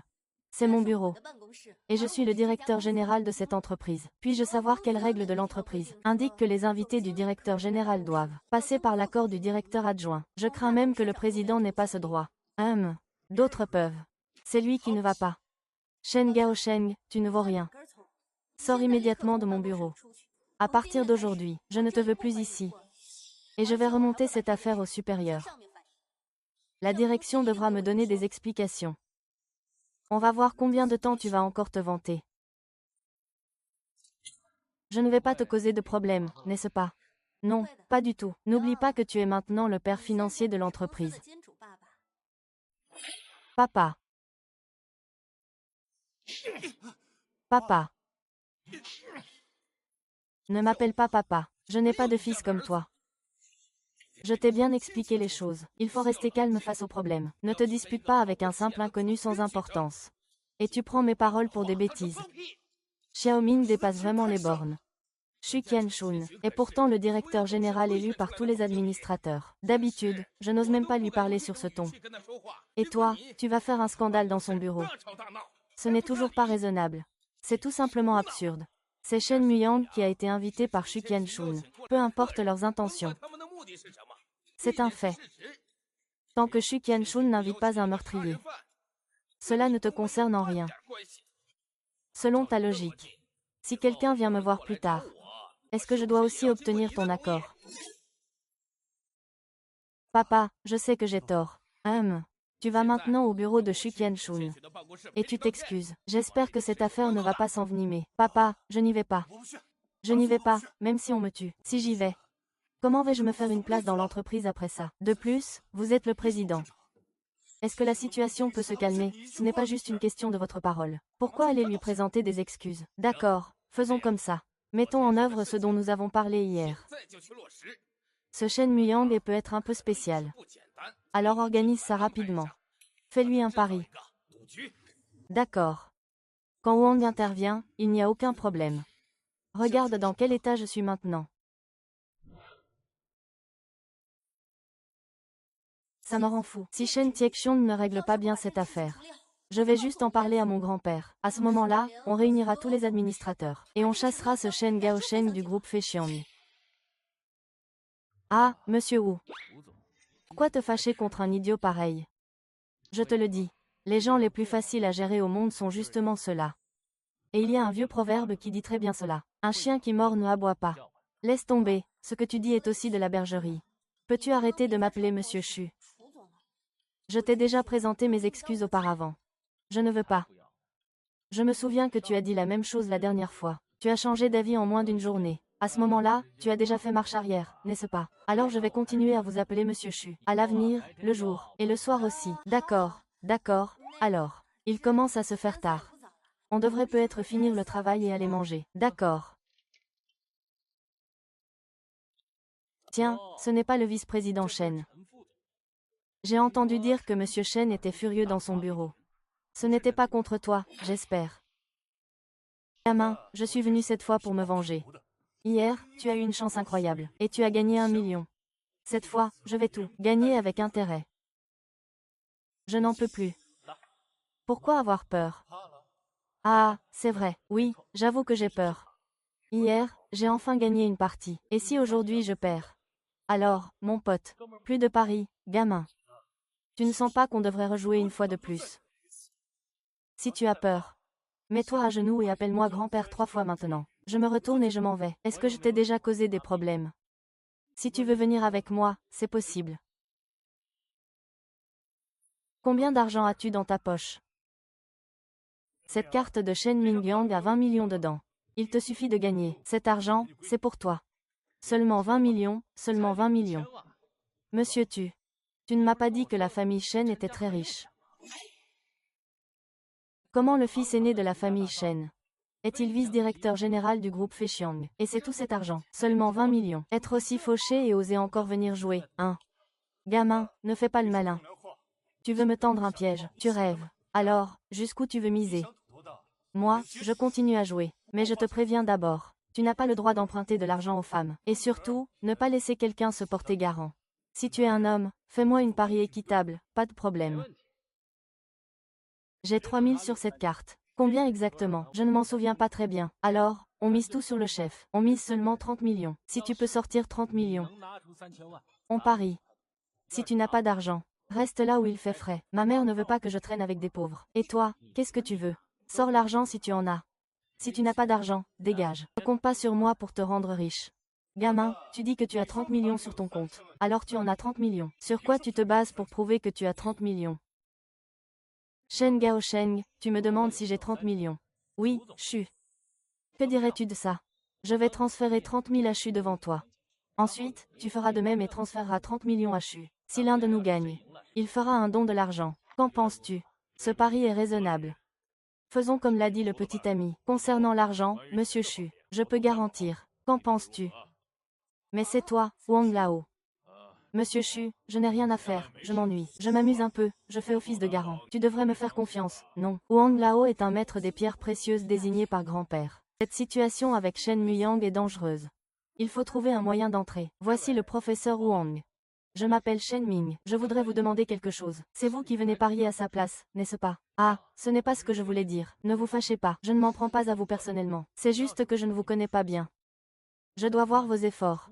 C'est mon bureau. Et je suis le directeur général de cette entreprise. Puis-je savoir quelles règles de l'entreprise indiquent que les invités du directeur général doivent passer par l'accord du directeur adjoint? Je crains même que le président n'ait pas ce droit. D'autres peuvent. C'est lui qui ne va pas. Shen Gaosheng, tu ne vaux rien. Sors immédiatement de mon bureau. À partir d'aujourd'hui, je ne te veux plus ici. Et je vais remonter cette affaire au supérieur. La direction devra me donner des explications. On va voir combien de temps tu vas encore te vanter. Je ne vais pas te causer de problème, n'est-ce pas? Non, pas du tout. N'oublie pas que tu es maintenant le père financier de l'entreprise. Papa. Papa. Ne m'appelle pas papa. Je n'ai pas de fils comme toi. Je t'ai bien expliqué les choses. Il faut rester calme face aux problèmes. Ne te dispute pas avec un simple inconnu sans importance. Et tu prends mes paroles pour des bêtises. Xiaoming dépasse vraiment les bornes. Xu Qianshun est pourtant le directeur général élu par tous les administrateurs. D'habitude, je n'ose même pas lui parler sur ce ton. Et toi, tu vas faire un scandale dans son bureau. Ce n'est toujours pas raisonnable. C'est tout simplement absurde. C'est Shen Muyang qui a été invité par Xu Qianshun. Peu importe leurs intentions. C'est un fait. Tant que Xu Qianshun n'invite pas un meurtrier. Cela ne te concerne en rien. Selon ta logique, si quelqu'un vient me voir plus tard, est-ce que je dois aussi obtenir ton accord? Papa, je sais que j'ai tort. Tu vas maintenant au bureau de Xu Qianshun. Et tu t'excuses. J'espère que cette affaire ne va pas s'envenimer. Papa, je n'y vais pas. Je n'y vais pas, même si on me tue. Si j'y vais, comment vais-je me faire une place dans l'entreprise après ça? De plus, vous êtes le président. Est-ce que la situation peut se calmer? Ce n'est pas juste une question de votre parole. Pourquoi aller lui présenter des excuses? D'accord, faisons comme ça. Mettons en œuvre ce dont nous avons parlé hier. Ce Shen Muyang peut être un peu spécial. Alors organise ça rapidement. Fais-lui un pari. D'accord. Quand Wang intervient, il n'y a aucun problème. Regarde dans quel état je suis maintenant. Ça me rend fou. Si Shen Tiekshun ne règle pas bien cette affaire, je vais juste en parler à mon grand-père. À ce moment-là, on réunira tous les administrateurs. Et on chassera ce Shen Gaosheng du groupe Feixiang. Ah, monsieur Wu. Pourquoi te fâcher contre un idiot pareil? Je te le dis. Les gens les plus faciles à gérer au monde sont justement ceux-là. Et il y a un vieux proverbe qui dit très bien cela. Un chien qui mord ne aboie pas. Laisse tomber, ce que tu dis est aussi de la bergerie. Peux-tu arrêter de m'appeler monsieur Xu? Je t'ai déjà présenté mes excuses auparavant. Je ne veux pas. Je me souviens que tu as dit la même chose la dernière fois. Tu as changé d'avis en moins d'une journée. À ce moment-là, tu as déjà fait marche arrière, n'est-ce pas? Alors je vais continuer à vous appeler monsieur Xu. À l'avenir, le jour, et le soir aussi. D'accord, d'accord, alors. Il commence à se faire tard. On devrait peut-être finir le travail et aller manger. D'accord. Tiens, ce n'est pas le vice-président Shen. J'ai entendu dire que monsieur Shen était furieux dans son bureau. Ce n'était pas contre toi, j'espère. Gamin, je suis venu cette fois pour me venger. Hier, tu as eu une chance incroyable, et tu as gagné 1 million. Cette fois, je vais tout gagner avec intérêt. Je n'en peux plus. Pourquoi avoir peur? Ah, c'est vrai, oui, j'avoue que j'ai peur. Hier, j'ai enfin gagné une partie. Et si aujourd'hui je perds? Alors, mon pote, plus de paris, gamin. Tu ne sens pas qu'on devrait rejouer une fois de plus? Si tu as peur, mets-toi à genoux et appelle-moi grand-père 3 fois maintenant. Je me retourne et je m'en vais. Est-ce que je t'ai déjà causé des problèmes? Si tu veux venir avec moi, c'est possible. Combien d'argent as-tu dans ta poche? Cette carte de Shen Mingyang a 20 millions dedans. Il te suffit de gagner. Cet argent, c'est pour toi. Seulement 20 millions, seulement 20 millions. Monsieur tu ne m'as pas dit que la famille Shen était très riche. Comment le fils aîné de la famille Shen est-il vice-directeur général du groupe Feixiang? Et c'est tout cet argent. Seulement 20 millions. Être aussi fauché et oser encore venir jouer, hein? Gamin, ne fais pas le malin. Tu veux me tendre un piège, tu rêves. Alors, jusqu'où tu veux miser? Moi, je continue à jouer. Mais je te préviens d'abord. Tu n'as pas le droit d'emprunter de l'argent aux femmes. Et surtout, ne pas laisser quelqu'un se porter garant. Si tu es un homme, fais-moi une pari équitable, pas de problème. J'ai 3000 sur cette carte. Combien exactement? Je ne m'en souviens pas très bien. Alors, on mise tout sur le chef. On mise seulement 30 millions. Si tu peux sortir 30 millions. On parie. Si tu n'as pas d'argent, reste là où il fait frais. Ma mère ne veut pas que je traîne avec des pauvres. Et toi, qu'est-ce que tu veux? Sors l'argent si tu en as. Si tu n'as pas d'argent, dégage. Ne compte pas sur moi pour te rendre riche. Gamin, tu dis que tu as 30 millions sur ton compte. Alors tu en as 30 millions. Sur quoi tu te bases pour prouver que tu as 30 millions? Shen Gao Sheng, tu me demandes si j'ai 30 millions. Oui, Chu. Que dirais-tu de ça? Je vais transférer 30 000 à Chu devant toi. Ensuite, tu feras de même et transféreras 30 millions à Chu. Si l'un de nous gagne, il fera un don de l'argent. Qu'en penses-tu? Ce pari est raisonnable. Faisons comme l'a dit le petit ami. Concernant l'argent, monsieur Chu, je peux garantir. Qu'en penses-tu? Mais c'est toi, Wang Lao. Monsieur Chu, je n'ai rien à faire, je m'ennuie. Je m'amuse un peu, je fais office de garant. Tu devrais me faire confiance. Non. Wang Lao est un maître des pierres précieuses désigné par grand-père. Cette situation avec Shen Muyang est dangereuse. Il faut trouver un moyen d'entrer. Voici le professeur Wang. Je m'appelle Shen Ming. Je voudrais vous demander quelque chose. C'est vous qui venez parier à sa place, n'est-ce pas? Ah, ce n'est pas ce que je voulais dire. Ne vous fâchez pas. Je ne m'en prends pas à vous personnellement. C'est juste que je ne vous connais pas bien. Je dois voir vos efforts.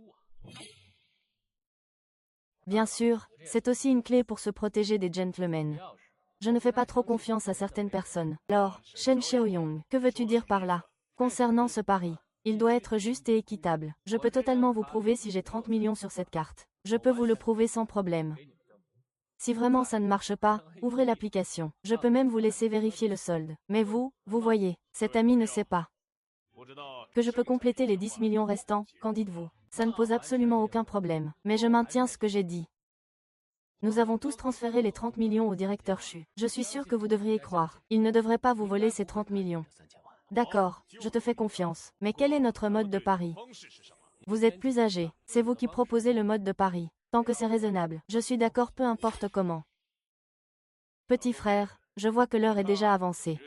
Bien sûr, c'est aussi une clé pour se protéger des gentlemen. Je ne fais pas trop confiance à certaines personnes. Alors, Shen Xiaoyong, que veux-tu dire par là? Concernant ce pari, il doit être juste et équitable. Je peux totalement vous prouver si j'ai 30 millions sur cette carte. Je peux vous le prouver sans problème. Si vraiment ça ne marche pas, ouvrez l'application. Je peux même vous laisser vérifier le solde. Mais vous voyez, cet ami ne sait pas que je peux compléter les 10 millions restants, qu'en dites-vous? Ça ne pose absolument aucun problème. Mais je maintiens ce que j'ai dit. Nous avons tous transféré les 30 millions au directeur Chu. Je suis sûr que vous devriez croire. Il ne devrait pas vous voler ces 30 millions. D'accord, je te fais confiance. Mais quel est notre mode de pari? Vous êtes plus âgé. C'est vous qui proposez le mode de pari. Tant que c'est raisonnable. Je suis d'accord peu importe comment. Petit frère, je vois que l'heure est déjà avancée.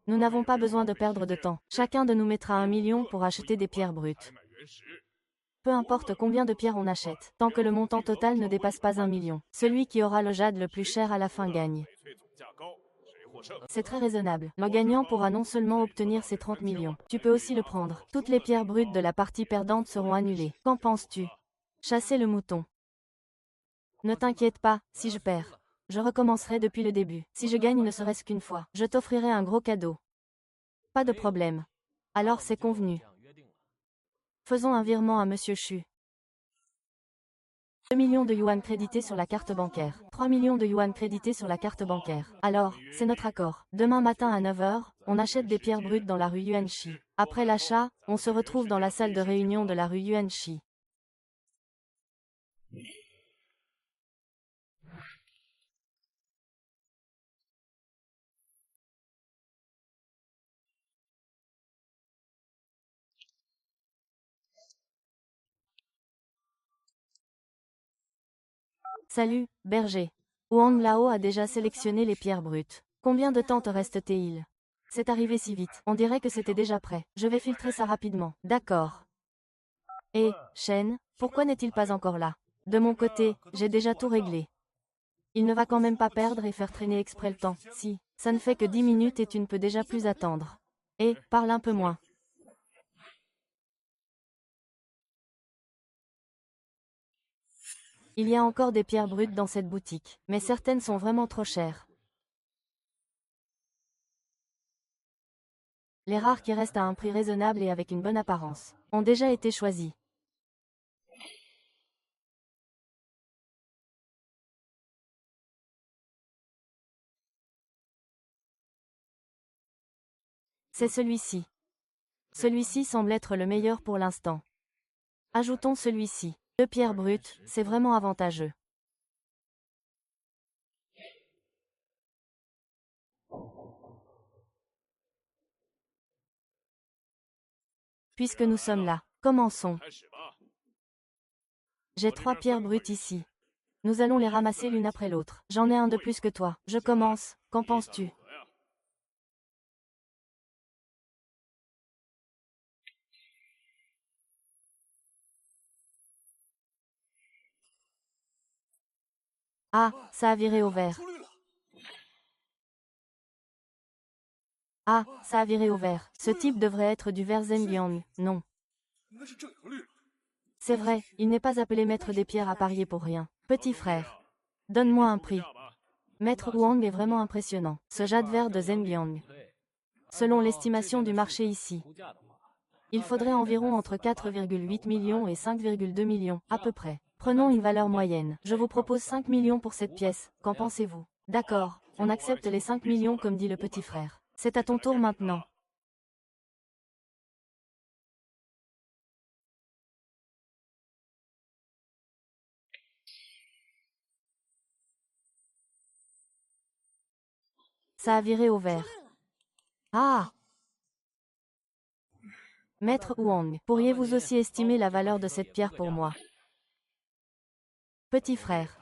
Nous n'avons pas besoin de perdre de temps. Chacun de nous mettra 1 million pour acheter des pierres brutes. Peu importe combien de pierres on achète, tant que le montant total ne dépasse pas 1 million. Celui qui aura le jade le plus cher à la fin gagne. C'est très raisonnable. Le gagnant pourra non seulement obtenir ses 30 millions, tu peux aussi le prendre. Toutes les pierres brutes de la partie perdante seront annulées. Qu'en penses-tu? Chasser le mouton. Ne t'inquiète pas, si je perds. Je recommencerai depuis le début. Si je gagne ne serait-ce qu'une fois, je t'offrirai un gros cadeau. Pas de problème. Alors c'est convenu. Faisons un virement à Monsieur Chu. 2 millions de yuan crédités sur la carte bancaire. 3 millions de yuan crédités sur la carte bancaire. Alors, c'est notre accord. Demain matin à 9 h, on achète des pierres brutes dans la rue Yuanxi. Après l'achat, on se retrouve dans la salle de réunion de la rue Yuanxi. Salut, berger. Wang Lao a déjà sélectionné les pierres brutes. Combien de temps te reste-t-il? C'est arrivé si vite. On dirait que c'était déjà prêt. Je vais filtrer ça rapidement. D'accord. Et, Shen, pourquoi n'est-il pas encore là? De mon côté, j'ai déjà tout réglé. Il ne va quand même pas perdre et faire traîner exprès le temps. Si, ça ne fait que 10 minutes et tu ne peux déjà plus attendre. Et, parle un peu moins. Il y a encore des pierres brutes dans cette boutique, mais certaines sont vraiment trop chères. Les rares qui restent à un prix raisonnable et avec une bonne apparence ont déjà été choisis. C'est celui-ci. Celui-ci semble être le meilleur pour l'instant. Ajoutons celui-ci. 2 pierres brutes, c'est vraiment avantageux. Puisque nous sommes là, commençons. J'ai 3 pierres brutes ici. Nous allons les ramasser l'une après l'autre. J'en ai un de plus que toi. Je commence. Qu'en penses-tu? Ah, ça a viré au vert. Ah, ça a viré au vert. Ce type devrait être du vert Zhenliang, non. C'est vrai, il n'est pas appelé maître des pierres à parier pour rien. Petit frère, donne-moi un prix. Maître Wang est vraiment impressionnant. Ce jade vert de Zhenliang. Selon l'estimation du marché ici, il faudrait environ entre 4,8 millions et 5,2 millions, à peu près. Prenons une valeur moyenne. Je vous propose 5 millions pour cette pièce. Qu'en pensez-vous? D'accord, on accepte les 5 millions comme dit le petit frère. C'est à ton tour maintenant. Ça a viré au vert. Ah! Maître Huang, pourriez-vous aussi estimer la valeur de cette pierre pour moi? Petit frère.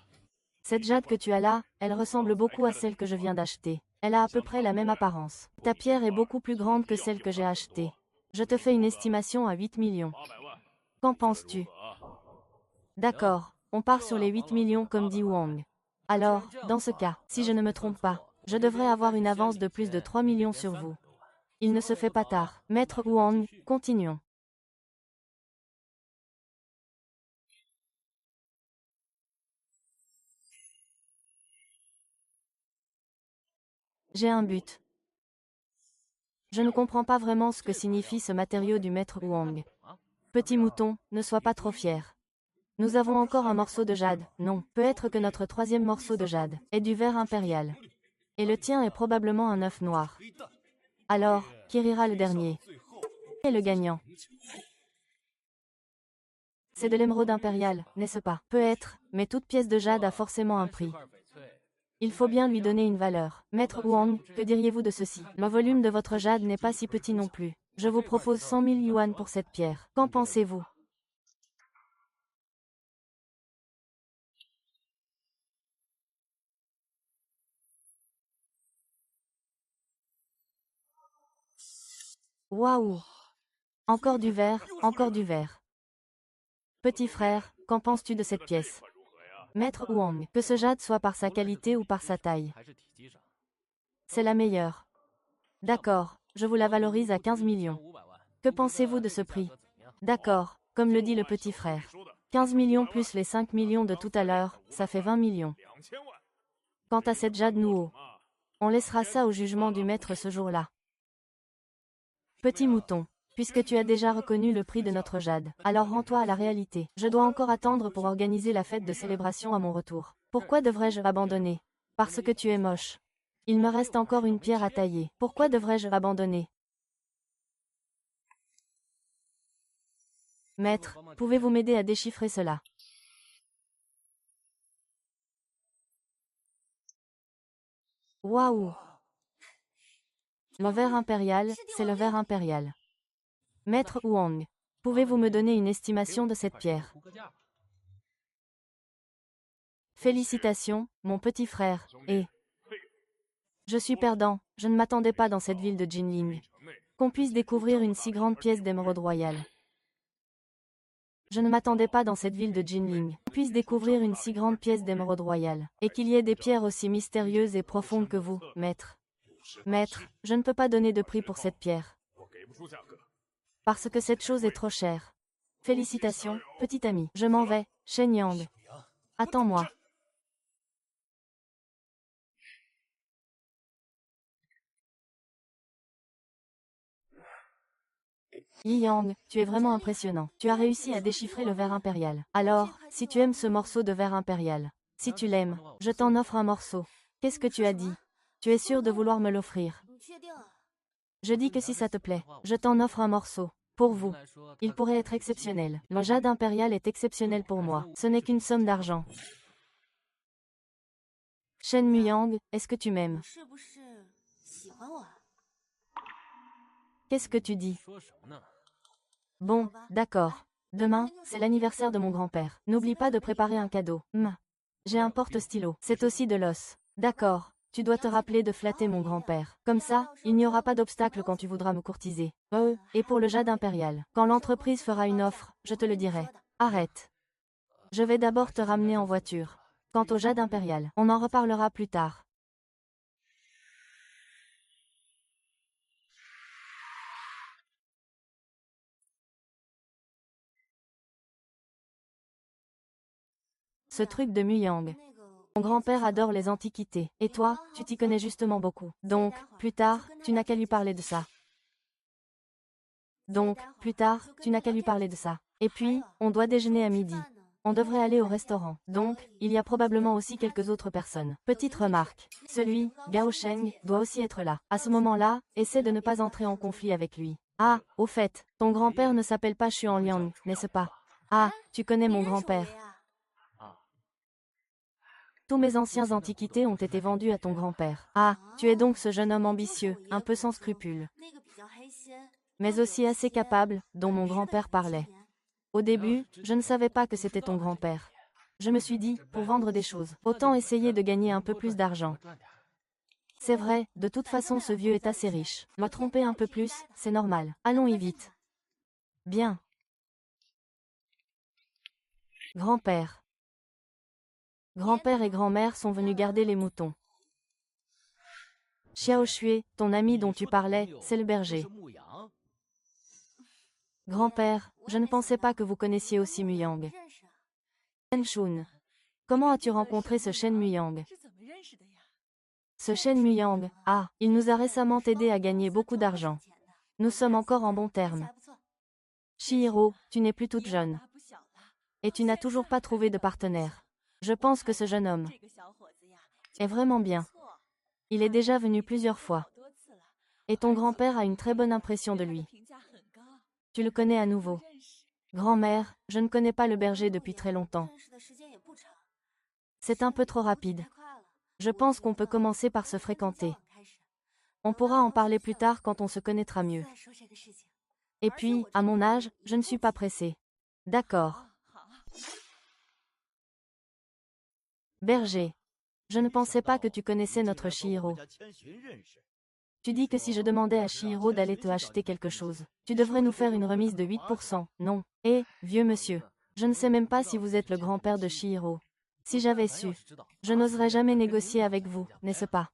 Cette jade que tu as là, elle ressemble beaucoup à celle que je viens d'acheter. Elle a à peu près la même apparence. Ta pierre est beaucoup plus grande que celle que j'ai achetée. Je te fais une estimation à 8 millions. Qu'en penses-tu? D'accord, on part sur les 8 millions comme dit Wang. Alors, dans ce cas, si je ne me trompe pas, je devrais avoir une avance de plus de 3 millions sur vous. Il ne se fait pas tard. Maître Wang, continuons. J'ai un but. Je ne comprends pas vraiment ce que signifie ce matériau du maître Wang. Petit mouton, ne sois pas trop fier. Nous avons encore un morceau de jade. Non, peut-être que notre troisième morceau de jade est du verre impérial. Et le tien est probablement un œuf noir. Alors, qui rira le dernier? Et le gagnant? C'est de l'émeraude impériale, n'est-ce pas? Peut-être, mais toute pièce de jade a forcément un prix. Il faut bien lui donner une valeur. Maître Wang, que diriez-vous de ceci? Le volume de votre jade n'est pas si petit non plus. Je vous propose 100 000 yuan pour cette pierre. Qu'en pensez-vous? Waouh! Encore du verre, encore du verre. Petit frère, qu'en penses-tu de cette pièce? Maître Wang, que ce jade soit par sa qualité ou par sa taille. C'est la meilleure. D'accord, je vous la valorise à 15 millions. Que pensez-vous de ce prix? D'accord, comme le dit le petit frère. 15 millions plus les 5 millions de tout à l'heure, ça fait 20 millions. Quant à cette jade Nuo, on laissera ça au jugement du maître ce jour-là. Petit mouton, puisque tu as déjà reconnu le prix de notre jade, alors rends-toi à la réalité. Je dois encore attendre pour organiser la fête de célébration à mon retour. Pourquoi devrais-je abandonner? Parce que tu es moche. Il me reste encore une pierre à tailler. Pourquoi devrais-je abandonner? Maître, pouvez-vous m'aider à déchiffrer cela? Waouh! Le verre impérial, c'est le verre impérial. Maître Huang, pouvez-vous me donner une estimation de cette pierre? Félicitations, mon petit frère, et... Je suis perdant, je ne m'attendais pas dans cette ville de Jinling qu'on puisse découvrir une si grande pièce d'émeraude royale. Je ne m'attendais pas dans cette ville de Jinling qu'on puisse découvrir une si grande pièce d'émeraude royale, et qu'il y ait des pierres aussi mystérieuses et profondes que vous, maître. Maître, je ne peux pas donner de prix pour cette pierre. Parce que cette chose est trop chère. Félicitations, petit ami. Je m'en vais, Shen Yang. Attends-moi. Yi Yang, tu es vraiment impressionnant. Tu as réussi à déchiffrer le verre impérial. Alors, si tu aimes ce morceau de verre impérial, si tu l'aimes, je t'en offre un morceau. Qu'est-ce que tu as dit? Tu es sûr de vouloir me l'offrir? Je dis que si ça te plaît, je t'en offre un morceau. Pour vous. Il pourrait être exceptionnel. Le jade impérial est exceptionnel pour moi. Ce n'est qu'une somme d'argent. Shen Muyang, est-ce que tu m'aimes? Qu'est-ce que tu dis? Bon, d'accord. Demain, c'est l'anniversaire de mon grand-père. N'oublie pas de préparer un cadeau. J'ai un porte-stylo. C'est aussi de l'os. D'accord. Tu dois te rappeler de flatter mon grand-père. Comme ça, il n'y aura pas d'obstacle quand tu voudras me courtiser. Et pour le jade impérial. Quand l'entreprise fera une offre, je te le dirai. Arrête. Je vais d'abord te ramener en voiture. Quant au jade impérial, on en reparlera plus tard. Ce truc de Muyang. Mon grand-père adore les antiquités. Et toi, tu t'y connais justement beaucoup. Donc, plus tard, tu n'as qu'à lui parler de ça. Et puis, on doit déjeuner à midi. On devrait aller au restaurant. Donc, il y a probablement aussi quelques autres personnes. Petite remarque. Celui, Gao Sheng, doit aussi être là. À ce moment-là, essaie de ne pas entrer en conflit avec lui. Ah, au fait, ton grand-père ne s'appelle pas Xuan Liang, n'est-ce pas? Ah, tu connais mon grand-père. Tous mes anciens antiquités ont été vendus à ton grand-père. Ah, tu es donc ce jeune homme ambitieux, un peu sans scrupules, mais aussi assez capable, dont mon grand-père parlait. Au début, je ne savais pas que c'était ton grand-père. Je me suis dit, pour vendre des choses, autant essayer de gagner un peu plus d'argent. C'est vrai, de toute façon ce vieux est assez riche. Me tromper un peu plus, c'est normal. Allons-y vite. Bien. Grand-père. Grand-père et grand-mère sont venus garder les moutons. Xiao Xue, ton ami dont tu parlais, c'est le berger. Grand-père, je ne pensais pas que vous connaissiez aussi Muyang. Shen Shun. Comment as-tu rencontré ce Shen Muyang? Ce Shen Muyang, ah, il nous a récemment aidé à gagner beaucoup d'argent. Nous sommes encore en bons termes. Chihiro, tu n'es plus toute jeune. Et tu n'as toujours pas trouvé de partenaire. Je pense que ce jeune homme est vraiment bien. Il est déjà venu plusieurs fois. Et ton grand-père a une très bonne impression de lui. Tu le connais à nouveau. Grand-mère, je ne connais pas le berger depuis très longtemps. C'est un peu trop rapide. Je pense qu'on peut commencer par se fréquenter. On pourra en parler plus tard quand on se connaîtra mieux. Et puis, à mon âge, je ne suis pas pressée. D'accord. Berger. Je ne pensais pas que tu connaissais notre Chihiro. Tu dis que si je demandais à Chihiro d'aller te acheter quelque chose, tu devrais nous faire une remise de 8%, non? Eh, vieux monsieur. Je ne sais même pas si vous êtes le grand-père de Chihiro. Si j'avais su, je n'oserais jamais négocier avec vous, n'est-ce pas?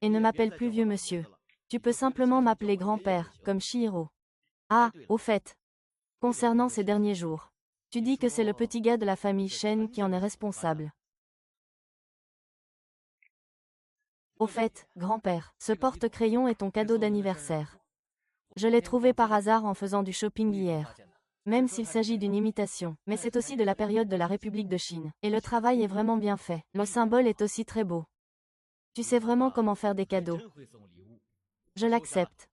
Et ne m'appelle plus vieux monsieur. Tu peux simplement m'appeler grand-père, comme Chihiro. Ah, au fait. Concernant ces derniers jours. Tu dis que c'est le petit gars de la famille Shen qui en est responsable. Au fait, grand-père, ce porte-crayon est ton cadeau d'anniversaire. Je l'ai trouvé par hasard en faisant du shopping hier. Même s'il s'agit d'une imitation, mais c'est aussi de la période de la République de Chine. Et le travail est vraiment bien fait. Le symbole est aussi très beau. Tu sais vraiment comment faire des cadeaux. Je l'accepte.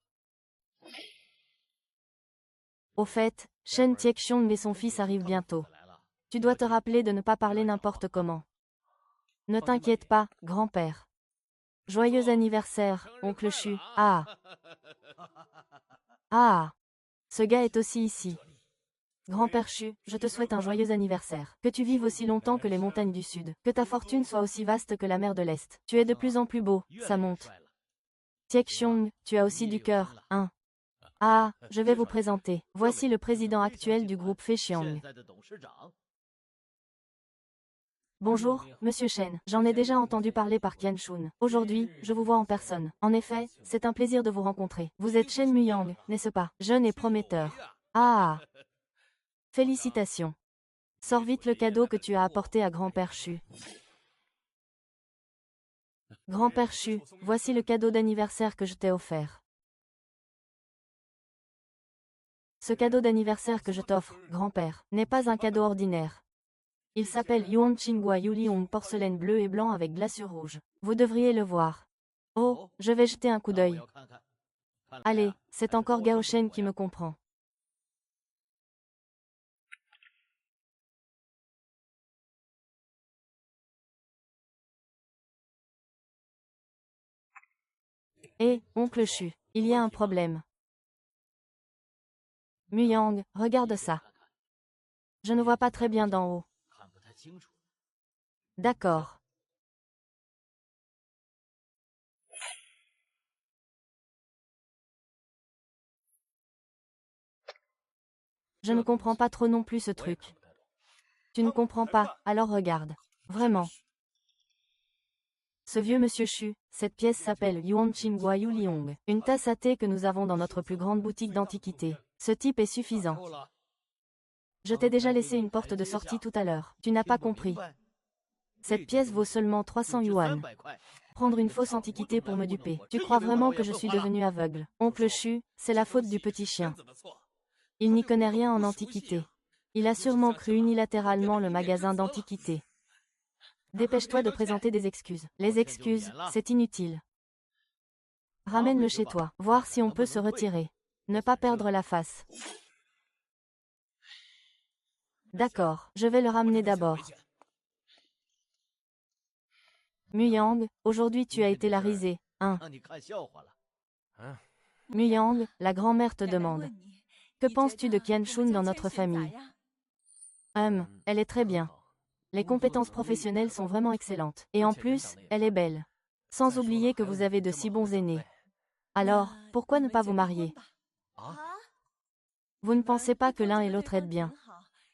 Au fait, Shen Tiexiong et son fils arrivent bientôt. Tu dois te rappeler de ne pas parler n'importe comment. Ne t'inquiète pas, grand-père. Joyeux anniversaire, oncle Chu. Ah. Ah. Ce gars est aussi ici. Grand-père Chu, je te souhaite un joyeux anniversaire. Que tu vives aussi longtemps que les montagnes du Sud. Que ta fortune soit aussi vaste que la mer de l'Est. Tu es de plus en plus beau, ça monte. Tiexiong, tu as aussi du cœur, hein. Ah, je vais vous présenter. Voici le président actuel du groupe Feixiang. Bonjour, Monsieur Shen. J'en ai déjà entendu parler par Qian Shun. Aujourd'hui, je vous vois en personne. En effet, c'est un plaisir de vous rencontrer. Vous êtes Shen Muyang, n'est-ce pas? Jeune et prometteur. Ah. Félicitations. Sors vite le cadeau que tu as apporté à grand-père Chu. Grand-père Chu, voici le cadeau d'anniversaire que je t'ai offert. Ce cadeau d'anniversaire que je t'offre, grand-père, n'est pas un cadeau ordinaire. Il s'appelle Yuan Qinghua Yuliong porcelaine bleue et blanc avec glaçure rouge. Vous devriez le voir. Oh, je vais jeter un coup d'œil. Allez, c'est encore Gao Shen qui me comprend. Hé, oncle Chu, il y a un problème. Muyang, regarde ça. Je ne vois pas très bien d'en haut. D'accord. Je ne comprends pas trop non plus ce truc. Tu ne comprends pas, alors regarde. Vraiment. Ce vieux monsieur Chu, cette pièce s'appelle Yuan Qinghua Yu Liong, une tasse à thé que nous avons dans notre plus grande boutique d'antiquités. Ce type est suffisant. Je t'ai déjà laissé une porte de sortie tout à l'heure. Tu n'as pas compris. Cette pièce vaut seulement 300 yuan. Prendre une fausse antiquité pour me duper. Tu crois vraiment que je suis devenu aveugle? Oncle Chu, c'est la faute du petit chien. Il n'y connaît rien en antiquité. Il a sûrement cru unilatéralement le magasin d'antiquité. Dépêche-toi de présenter des excuses. Les excuses, c'est inutile. Ramène-le chez toi, voir si on peut se retirer. Ne pas perdre la face. D'accord, je vais le ramener d'abord. Muyang, aujourd'hui tu as été la risée, hein. Muyang, la grand-mère te demande. Que penses-tu de Qian Shun dans notre famille? Elle est très bien. Les compétences professionnelles sont vraiment excellentes. Et en plus, elle est belle. Sans oublier que vous avez de si bons aînés. Alors, pourquoi ne pas vous marier? Vous ne pensez pas que l'un et l'autre aident bien?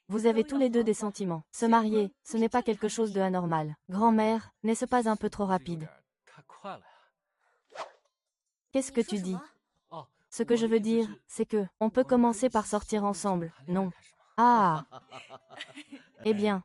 Vous avez tous les deux des sentiments. Se marier, ce n'est pas quelque chose de anormal. Grand-mère, n'est-ce pas un peu trop rapide? Qu'est-ce que tu dis? Ce que je veux dire, c'est que, on peut commencer par sortir ensemble, non? Ah! Eh bien,